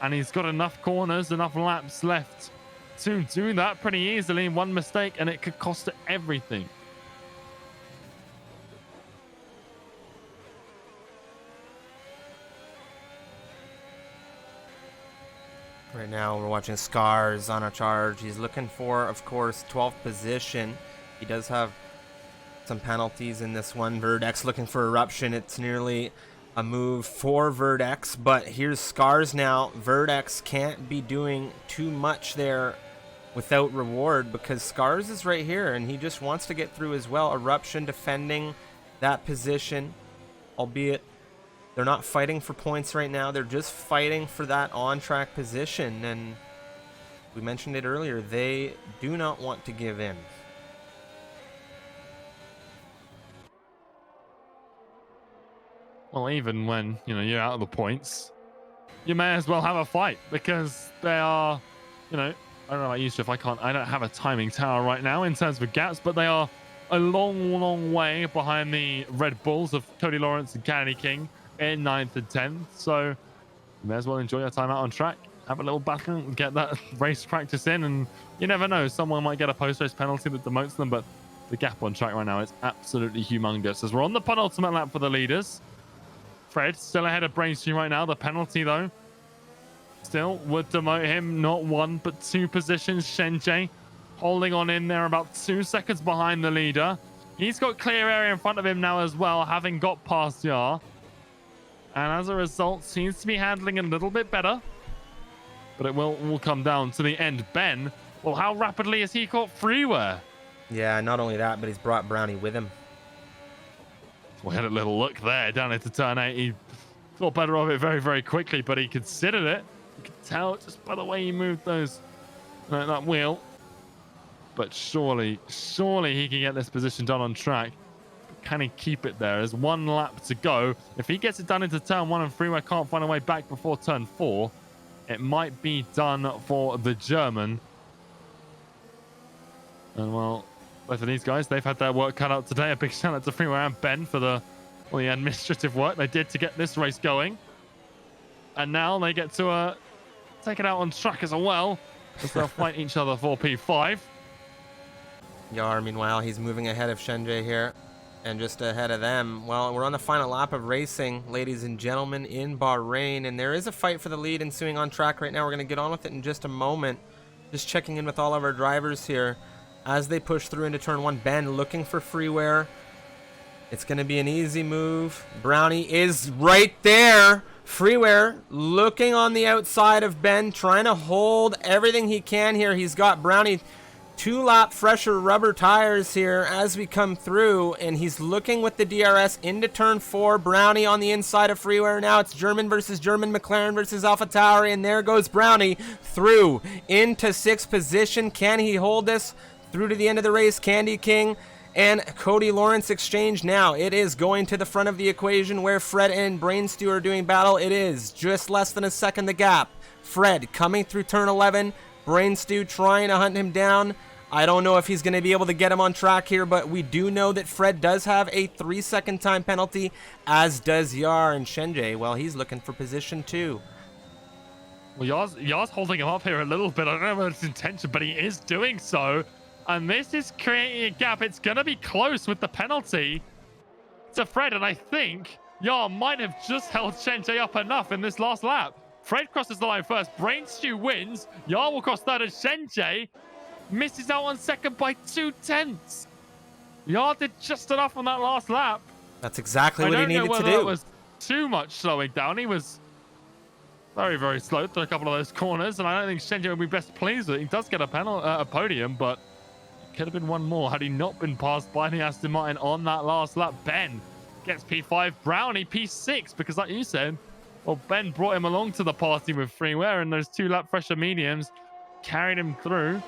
And he's got enough corners, enough laps left to do that pretty easily. 1 mistake and it could cost it everything. Right now we're watching Scars on a charge. He's looking for, of course, 12th position. He does have some penalties in this one. Verdex looking for Eruption. It's nearly a move for Verdex, but here's Scars now. Verdex can't be doing too much there without reward because Scars is right here and he just wants to get through as well. Eruption defending that position, albeit they're not fighting for points right now. They're just fighting for that on-track position, and we mentioned it earlier. They do not want to give in. Well, even when, you're out of the points, you may as well have a fight because they are, I don't know about you, Jeff. I don't have a timing tower right now in terms of gaps, but they are a long, long way behind the Red Bulls of Cody Lawrence and Kennedy King in 9th and 10th. So you may as well enjoy your time out on track, have a little battle, get that race practice in, and you never know, someone might get a post-race penalty that demotes them, but the gap on track right now is absolutely humongous as we're on the penultimate lap for the leaders. Fred still ahead of Brainstream right now. The penalty, though, still would demote him not 1 but 2 positions. Shenjay holding on in there, about 2 seconds behind the leader. He's got clear area in front of him now as well, having got past Yar. And as a result, seems to be handling a little bit better. But it will come down to the end. Ben, well, how rapidly has he caught freeware? Yeah, not only that, but he's brought Brownie with him. We had a little look there down into turn 8. He thought better of it very, very quickly, but he considered it. You could tell just by the way he moved that wheel. But surely he can get this position done on track. Can he keep it there? There's 1 lap to go. If he gets it done into turn 1 and freeway can't find a way back before turn 4, it might be done for the German. And well, both of these guys, they've had their work cut out today. A big shout out to Freeway and Ben for the administrative work they did to get this race going. And now they get to take it out on track as well, as they'll fight each other for P5. Yar, meanwhile, he's moving ahead of Shenjay here. And just ahead of them, well, we're on the final lap of racing, ladies and gentlemen, in Bahrain. And there is a fight for the lead ensuing on track right now. We're going to get on with it in just a moment. Just checking in with all of our drivers here as they push through into turn 1. Ben looking for freeware. It's going to be an easy move. Brownie is right there. Freeware looking on the outside of Ben, trying to hold everything he can here. He's got Brownie 2-lap fresher rubber tires here as we come through, and he's looking with the DRS into turn 4. Brownie on the inside of Freeware. Now it's German versus German, McLaren versus AlphaTauri, and there goes Brownie through into 6th position. Can he hold this through to the end of the race? Candy King and Cody Lawrence exchange now. It is going to the front of the equation where Fred and Brainstew are doing battle. It is just less than a second the gap. Fred coming through turn 11. Brainstew trying to hunt him down. I don't know if he's going to be able to get him on track here, but we do know that Fred does have a 3-second time penalty, as does Yar. And Shenjay, well, he's looking for position 2. Well, Yar's holding him up here a little bit. I don't know whether it's intention, but he is doing so. And this is creating a gap. It's going to be close with the penalty to Fred. And I think Yar might have just held Shenjay up enough in this last lap. Fred crosses the line first. Brainstew wins. Yar will cross third, and Shenjay misses out on second by 0.2. Yar did just enough on that last lap. That's exactly what he needed to do. I don't know whether that was too much slowing down. He was very, very slow through a couple of those corners, and I don't think Shenji would be best pleased with it. He does get a podium, but it could have been one more had he not been passed by the Aston Martin on that last lap. Ben gets P5, Brownie P6, because like you said, well, Ben brought him along to the party with freeware, and those 2-lap fresher mediums carried him through.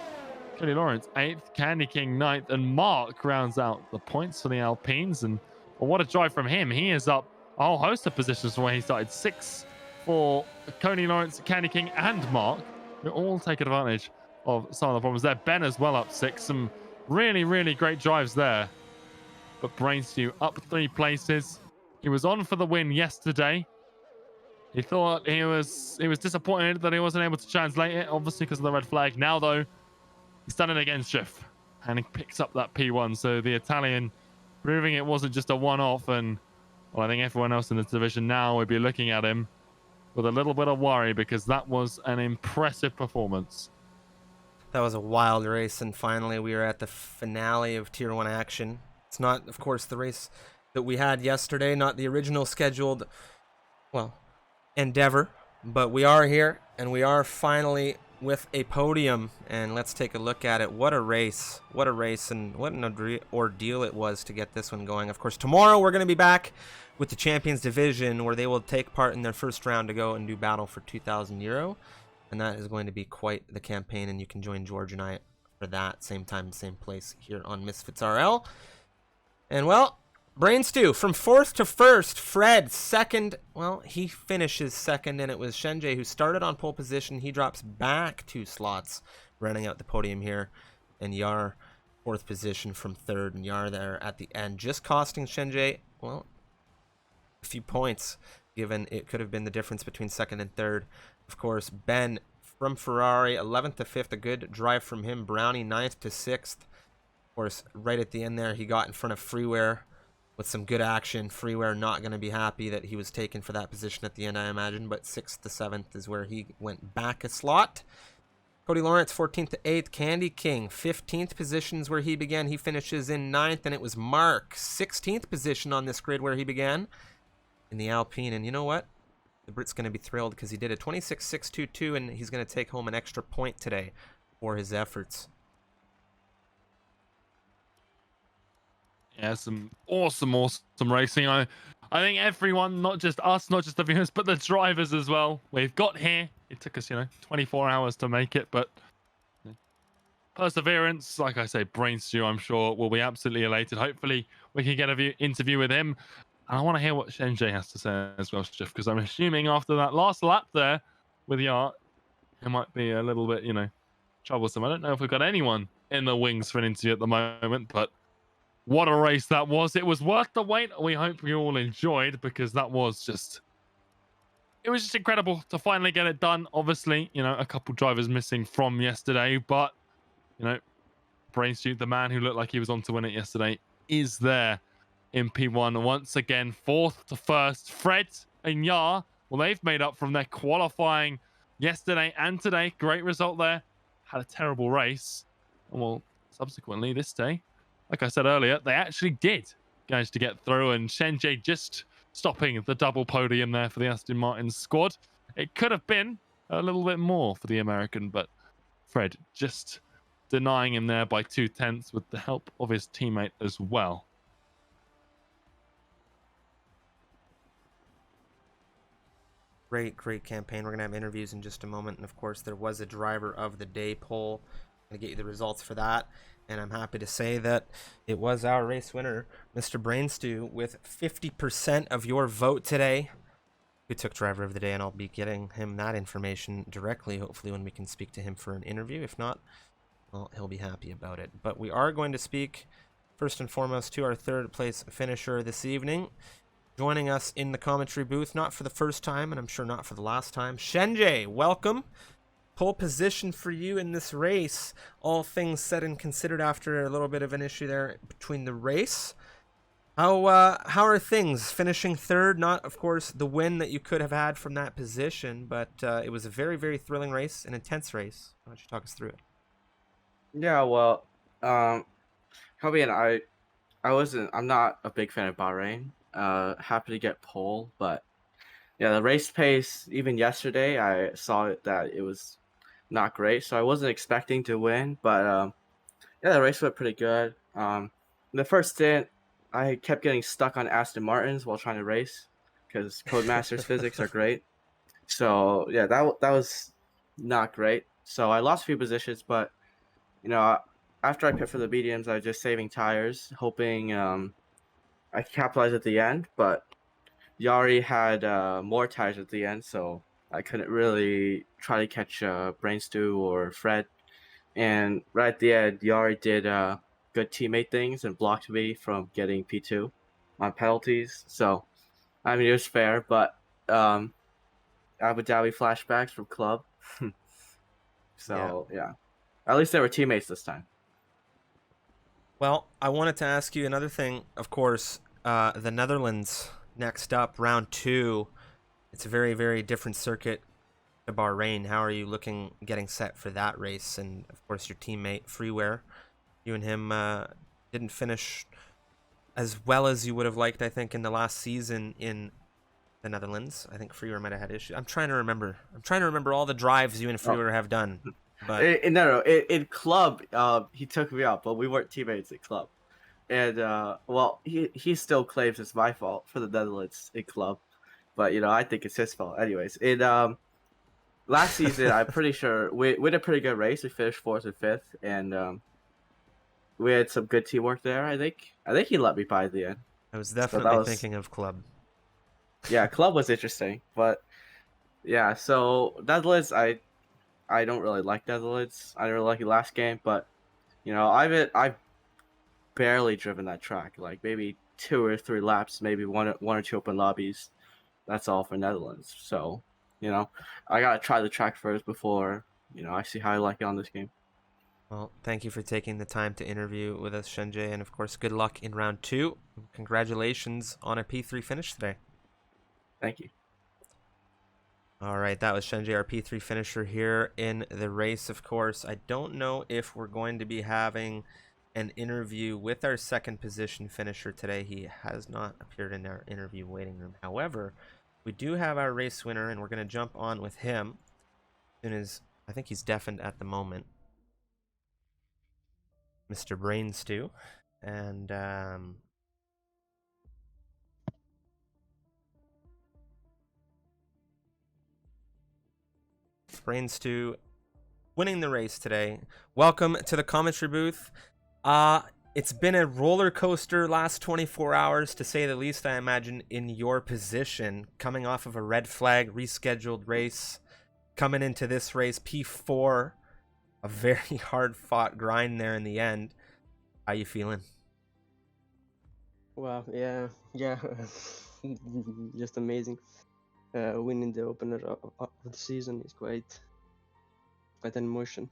Cody Lawrence 8th, Candy King 9th, and Mark rounds out the points for the Alpines. And well, what a drive from him. He is up a whole host of positions from where he started. 6 for Coney Lawrence, Candy King, and Mark. They're all taking advantage of some of the problems there. Ben as well up 6. Some really, really great drives there. But Brainstew up 3 places. He was on for the win yesterday. He thought he was disappointed that he wasn't able to translate it, obviously because of the red flag. Now, though, he's done it again, Schiff, and he picks up that P1. So the Italian proving it wasn't just a one-off. And well, I think everyone else in the division now would be looking at him with a little bit of worry, because that was an impressive performance. That was a wild race, and finally we are at the finale of Tier 1 action. It's not, of course, the race that we had yesterday, not the original scheduled, well, endeavor, but we are here, and we are finally with a podium, and let's take a look at it. What a race, and what an ordeal it was to get this one going. Of course, tomorrow we're going to be back with the Champions Division, where they will take part in their first round to go and do battle for €2,000, and that is going to be quite the campaign, and you can join George and I for that, same time, same place here on Misfits RL. And well, Brainstew from 4th to 1st, Fred 2nd. Well, he finishes 2nd, and it was Shenji who started on pole position. He drops back 2 slots, running out the podium here. And Yar 4th position from 3rd, and Yar there at the end, just costing Shenji, well, a few points, given it could have been the difference between 2nd and 3rd. Of course, Ben from Ferrari, 11th to 5th, a good drive from him. Brownie 9th to 6th. Of course, right at the end there, he got in front of Freeware with some good action. Freeware not going to be happy that he was taken for that position at the end, I imagine, but 6th to 7th is where he went back a slot. Cody Lawrence, 14th to 8th. Candy King, 15th positions where he began. He finishes in 9th, and it was Mark, 16th position on this grid where he began in the Alpine. And you know what? The Brit's going to be thrilled because he did a 26.622, and he's going to take home an extra point today for his efforts. Yeah, some awesome racing. I think everyone, not just us, not just the viewers, but the drivers as well. We've got here. It took us, 24 hours to make it, but perseverance, like I say, Brainstew, I'm sure, will be absolutely elated. Hopefully, we can get an interview with him. And I want to hear what Shenji has to say as well, Jeff, because I'm assuming after that last lap there with Yart, it might be a little bit, troublesome. I don't know if we've got anyone in the wings for an interview at the moment, but what a race that was. It was worth the wait. We hope you all enjoyed, because that was just... It was just incredible to finally get it done. Obviously, a couple drivers missing from yesterday, but, Brainstew, the man who looked like he was on to win it yesterday, is there in P1 once again. 4th to 1st. Fred and Yar, well, they've made up from their qualifying yesterday and today. Great result there. Had a terrible race. And well, subsequently this day, like I said earlier, they actually did manage to get through, and Shenji just stopping the double podium there for the Aston Martin squad. It could have been a little bit more for the American, but Fred just denying him there by 0.2 with the help of his teammate as well. Great campaign. We're going to have interviews in just a moment, and of course there was a driver of the day poll. I'm going to get you the results for that. And I'm happy to say that it was our race winner, Mr. Brainstew, with 50% of your vote today, who took driver of the day, and I'll be getting him that information directly, hopefully, when we can speak to him for an interview. If not, well, he'll be happy about it. But we are going to speak, first and foremost, to our 3rd place finisher this evening. Joining us in the commentary booth, not for the first time, and I'm sure not for the last time, Shenji, welcome. Pole position for you in this race, all things said and considered, after a little bit of an issue there between the race. How are things? Finishing 3rd, not, of course, the win that you could have had from that position, but it was a very, very thrilling race, an intense race. Why don't you talk us through it? Yeah, well, probably, and I'm not a big fan of Bahrain. Happy to get pole, but yeah, the race pace, even yesterday, I saw that it was not great. So I wasn't expecting to win, but yeah, the race went pretty good. The first stint, I kept getting stuck on Aston Martins while trying to race because Codemasters physics are great. So yeah, that was not great. So I lost a few positions, but you know, after I pit for the mediums, I was just saving tires, hoping I could capitalize at the end. But Yari had more tires at the end, so I couldn't really try to catch Brain Stew or Fred. And right at the end, Yari did good teammate things and blocked me from getting P2 on penalties. So I mean, it was fair, but um, Abu Dhabi flashbacks from club. Yeah. So yeah, at least they were teammates this time. Well, I wanted to ask you another thing. Of course, the Netherlands next up, round 2. It's a very, very different circuit to Bahrain. How are you looking, getting set for that race? And of course, your teammate Freeware, you and him didn't finish as well as you would have liked, I think, in the last season in the Netherlands. I think Freeware might have had issues. I'm trying to remember. I'm trying to remember all the drives you and Oh, Freeware have done. But no, in club, he took me out, but we weren't teammates in club. And well, he still claims it's my fault for the Netherlands in club, but you know I think it's his fault. Anyways, in last season, I'm pretty sure we had a pretty good race. We finished fourth and fifth, and we had some good teamwork there. I think he let me by the end. I was So that definitely was thinking of Club. yeah, club was interesting, but yeah. So Netherlands, I don't really like Netherlands. I didn't really like it last game, but you know I've barely driven that track, like maybe 2 or 3 laps, maybe one or two open lobbies. That's all for Netherlands. So, you know, I gotta try the track first before I see how I like it on this game. Well, thank you for taking the time to interview with us, Shenjay, and of course, good luck in round 2. Congratulations on a P3 finish today. Thank you. All right, that was Shenjay, our P3 finisher here in the race, of course. I don't know if we're going to be having an interview with our second position finisher today. He has not appeared in our interview waiting room. However, we do have our race winner, and we're going to jump on with him as soon as I think he's deafened at the moment. Mr. Brain Stew. And Brain Stew winning the race today. Welcome to the commentary booth. It's been a roller coaster last 24 hours, to say the least, I imagine, in your position, coming off of a red flag rescheduled race, coming into this race, P4, a very hard-fought grind there in the end. How you feeling? Well, yeah, just amazing. Winning the opener of the season is quite an emotion.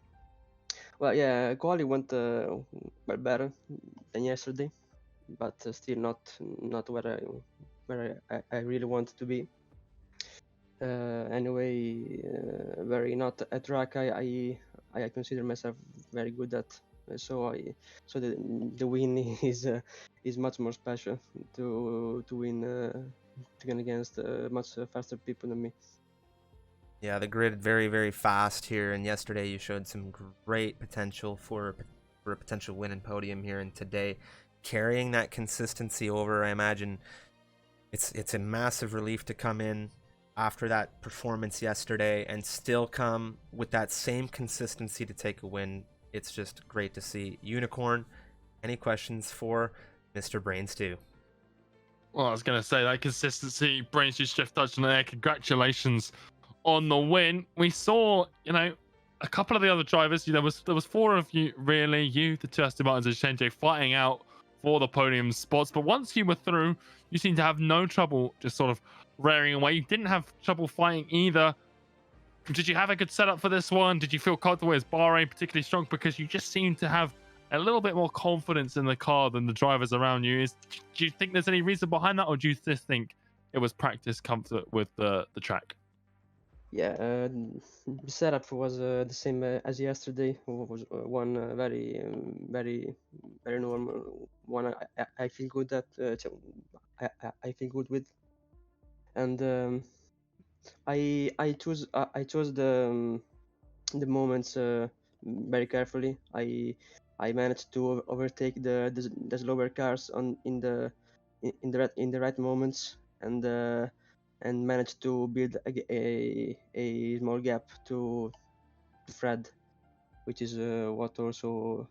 Well, yeah, quali went well better than yesterday, but still not where I really wanted to be. Anyway, very not a track I consider myself very good at. So the win is much more special to win against much faster people than me. Yeah, the grid very, very fast here, and yesterday you showed some great potential for a potential win and podium here, and today carrying that consistency over, I imagine it's a massive relief to come in after that performance yesterday and still come with that same consistency to take a win. It's just great to see. Unicorn, any questions for Mr. Brainstew? Well, I was going to say that consistency, Brains just touched on there. Congratulations on the win. We saw, a couple of the other drivers. There was 4 of you, really. You, the two Aston Martins, and Shenjay fighting out for the podium spots. But once you were through, you seemed to have no trouble just sort of rearing away. You didn't have trouble fighting either. Did you have a good setup for this one? Did you feel comfortable? Is Bahrain particularly strong? Because you just seem to have a little bit more confidence in the car than the drivers around you. Do you think there's any reason behind that, or do you just think it was practice comfort with the track? Yeah, the setup was the same as yesterday. Was one very normal one. I feel good at. I feel good with, and I chose the moments very carefully. I managed to overtake the slower cars in the right moments, and managed to build a small gap to Fred, which is what also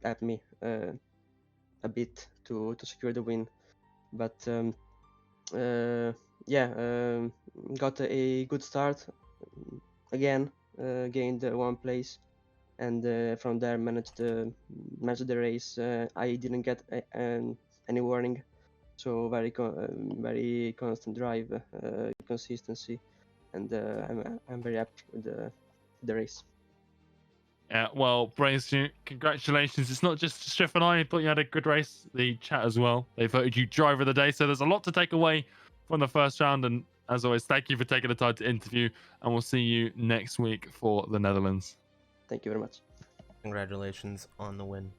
helped me a bit to secure the win. But yeah, got a good start again, gained one place, and from there managed the race. I didn't get any warning, so very constant drive, consistency, and I'm very happy with the race. Yeah, well, Brains, congratulations. It's not just Striff and I thought you had a good race. The chat as well. They voted you driver of the day. So there's a lot to take away from the first round. And as always, thank you for taking the time to interview. And we'll see you next week for the Netherlands. Thank you very much. Congratulations on the win.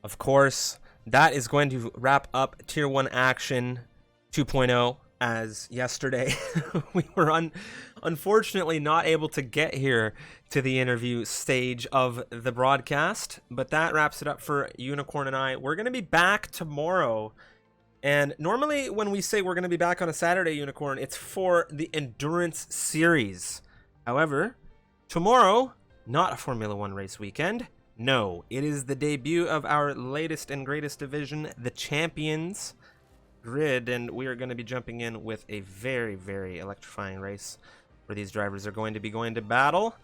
Of course, that is going to wrap up Tier 1 Action 2.0. As yesterday, we were unfortunately not able to get here to the interview stage of the broadcast, but that wraps it up for Unicorn and I. We're going to be back tomorrow, and normally when we say we're going to be back on a Saturday, Unicorn, it's for the Endurance Series. However, tomorrow, not a Formula 1 race weekend. No, it is the debut of our latest and greatest division, the Champions Grid, and we are going to be jumping in with a very, very electrifying race where these drivers are going to be going to battle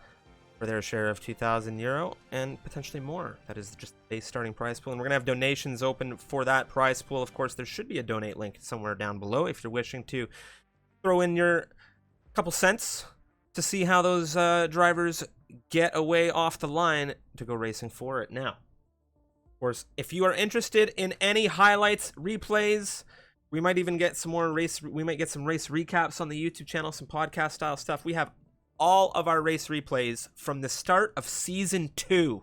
for their share of €2,000 and potentially more. That is just a starting prize pool, and we're going to have donations open for that prize pool. Of course, there should be a donate link somewhere down below if you're wishing to throw in your couple cents to see how those drivers get away off the line to go racing for it. Now, of course, if you are interested in any highlights, replays, we might even get some more race. We might get some race recaps on the YouTube channel, some podcast style stuff. We have all of our race replays from the start of Season 2.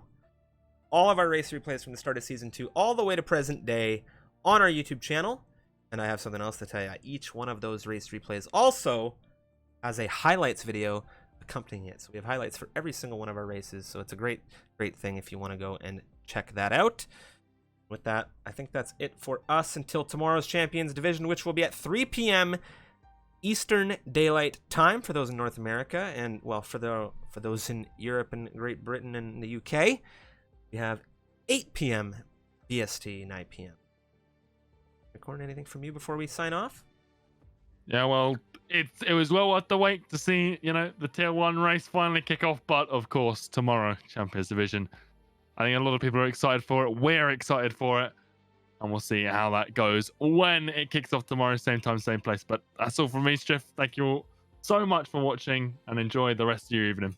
All of our race replays from the start of Season 2 all the way to present day on our YouTube channel. And I have something else to tell you. Each one of those race replays also has a highlights video accompanying it. So we have highlights for every single one of our races. So it's a great thing if you want to go and check that out. With that, I think that's it for us until tomorrow's Champions Division, which will be at 3 p.m. Eastern Daylight Time for those in North America, and well, for those in Europe and Great Britain and the UK, we have 8 p.m. BST, 9 p.m. Recording anything from you before we sign off? Yeah, well, it was well worth the wait to see, the Tier 1 race finally kick off. But of course, tomorrow, Champions Division. I think a lot of people are excited for it. We're excited for it. And we'll see how that goes when it kicks off tomorrow, same time, same place. But that's all from me, Striff. Thank you all so much for watching and enjoy the rest of your evening.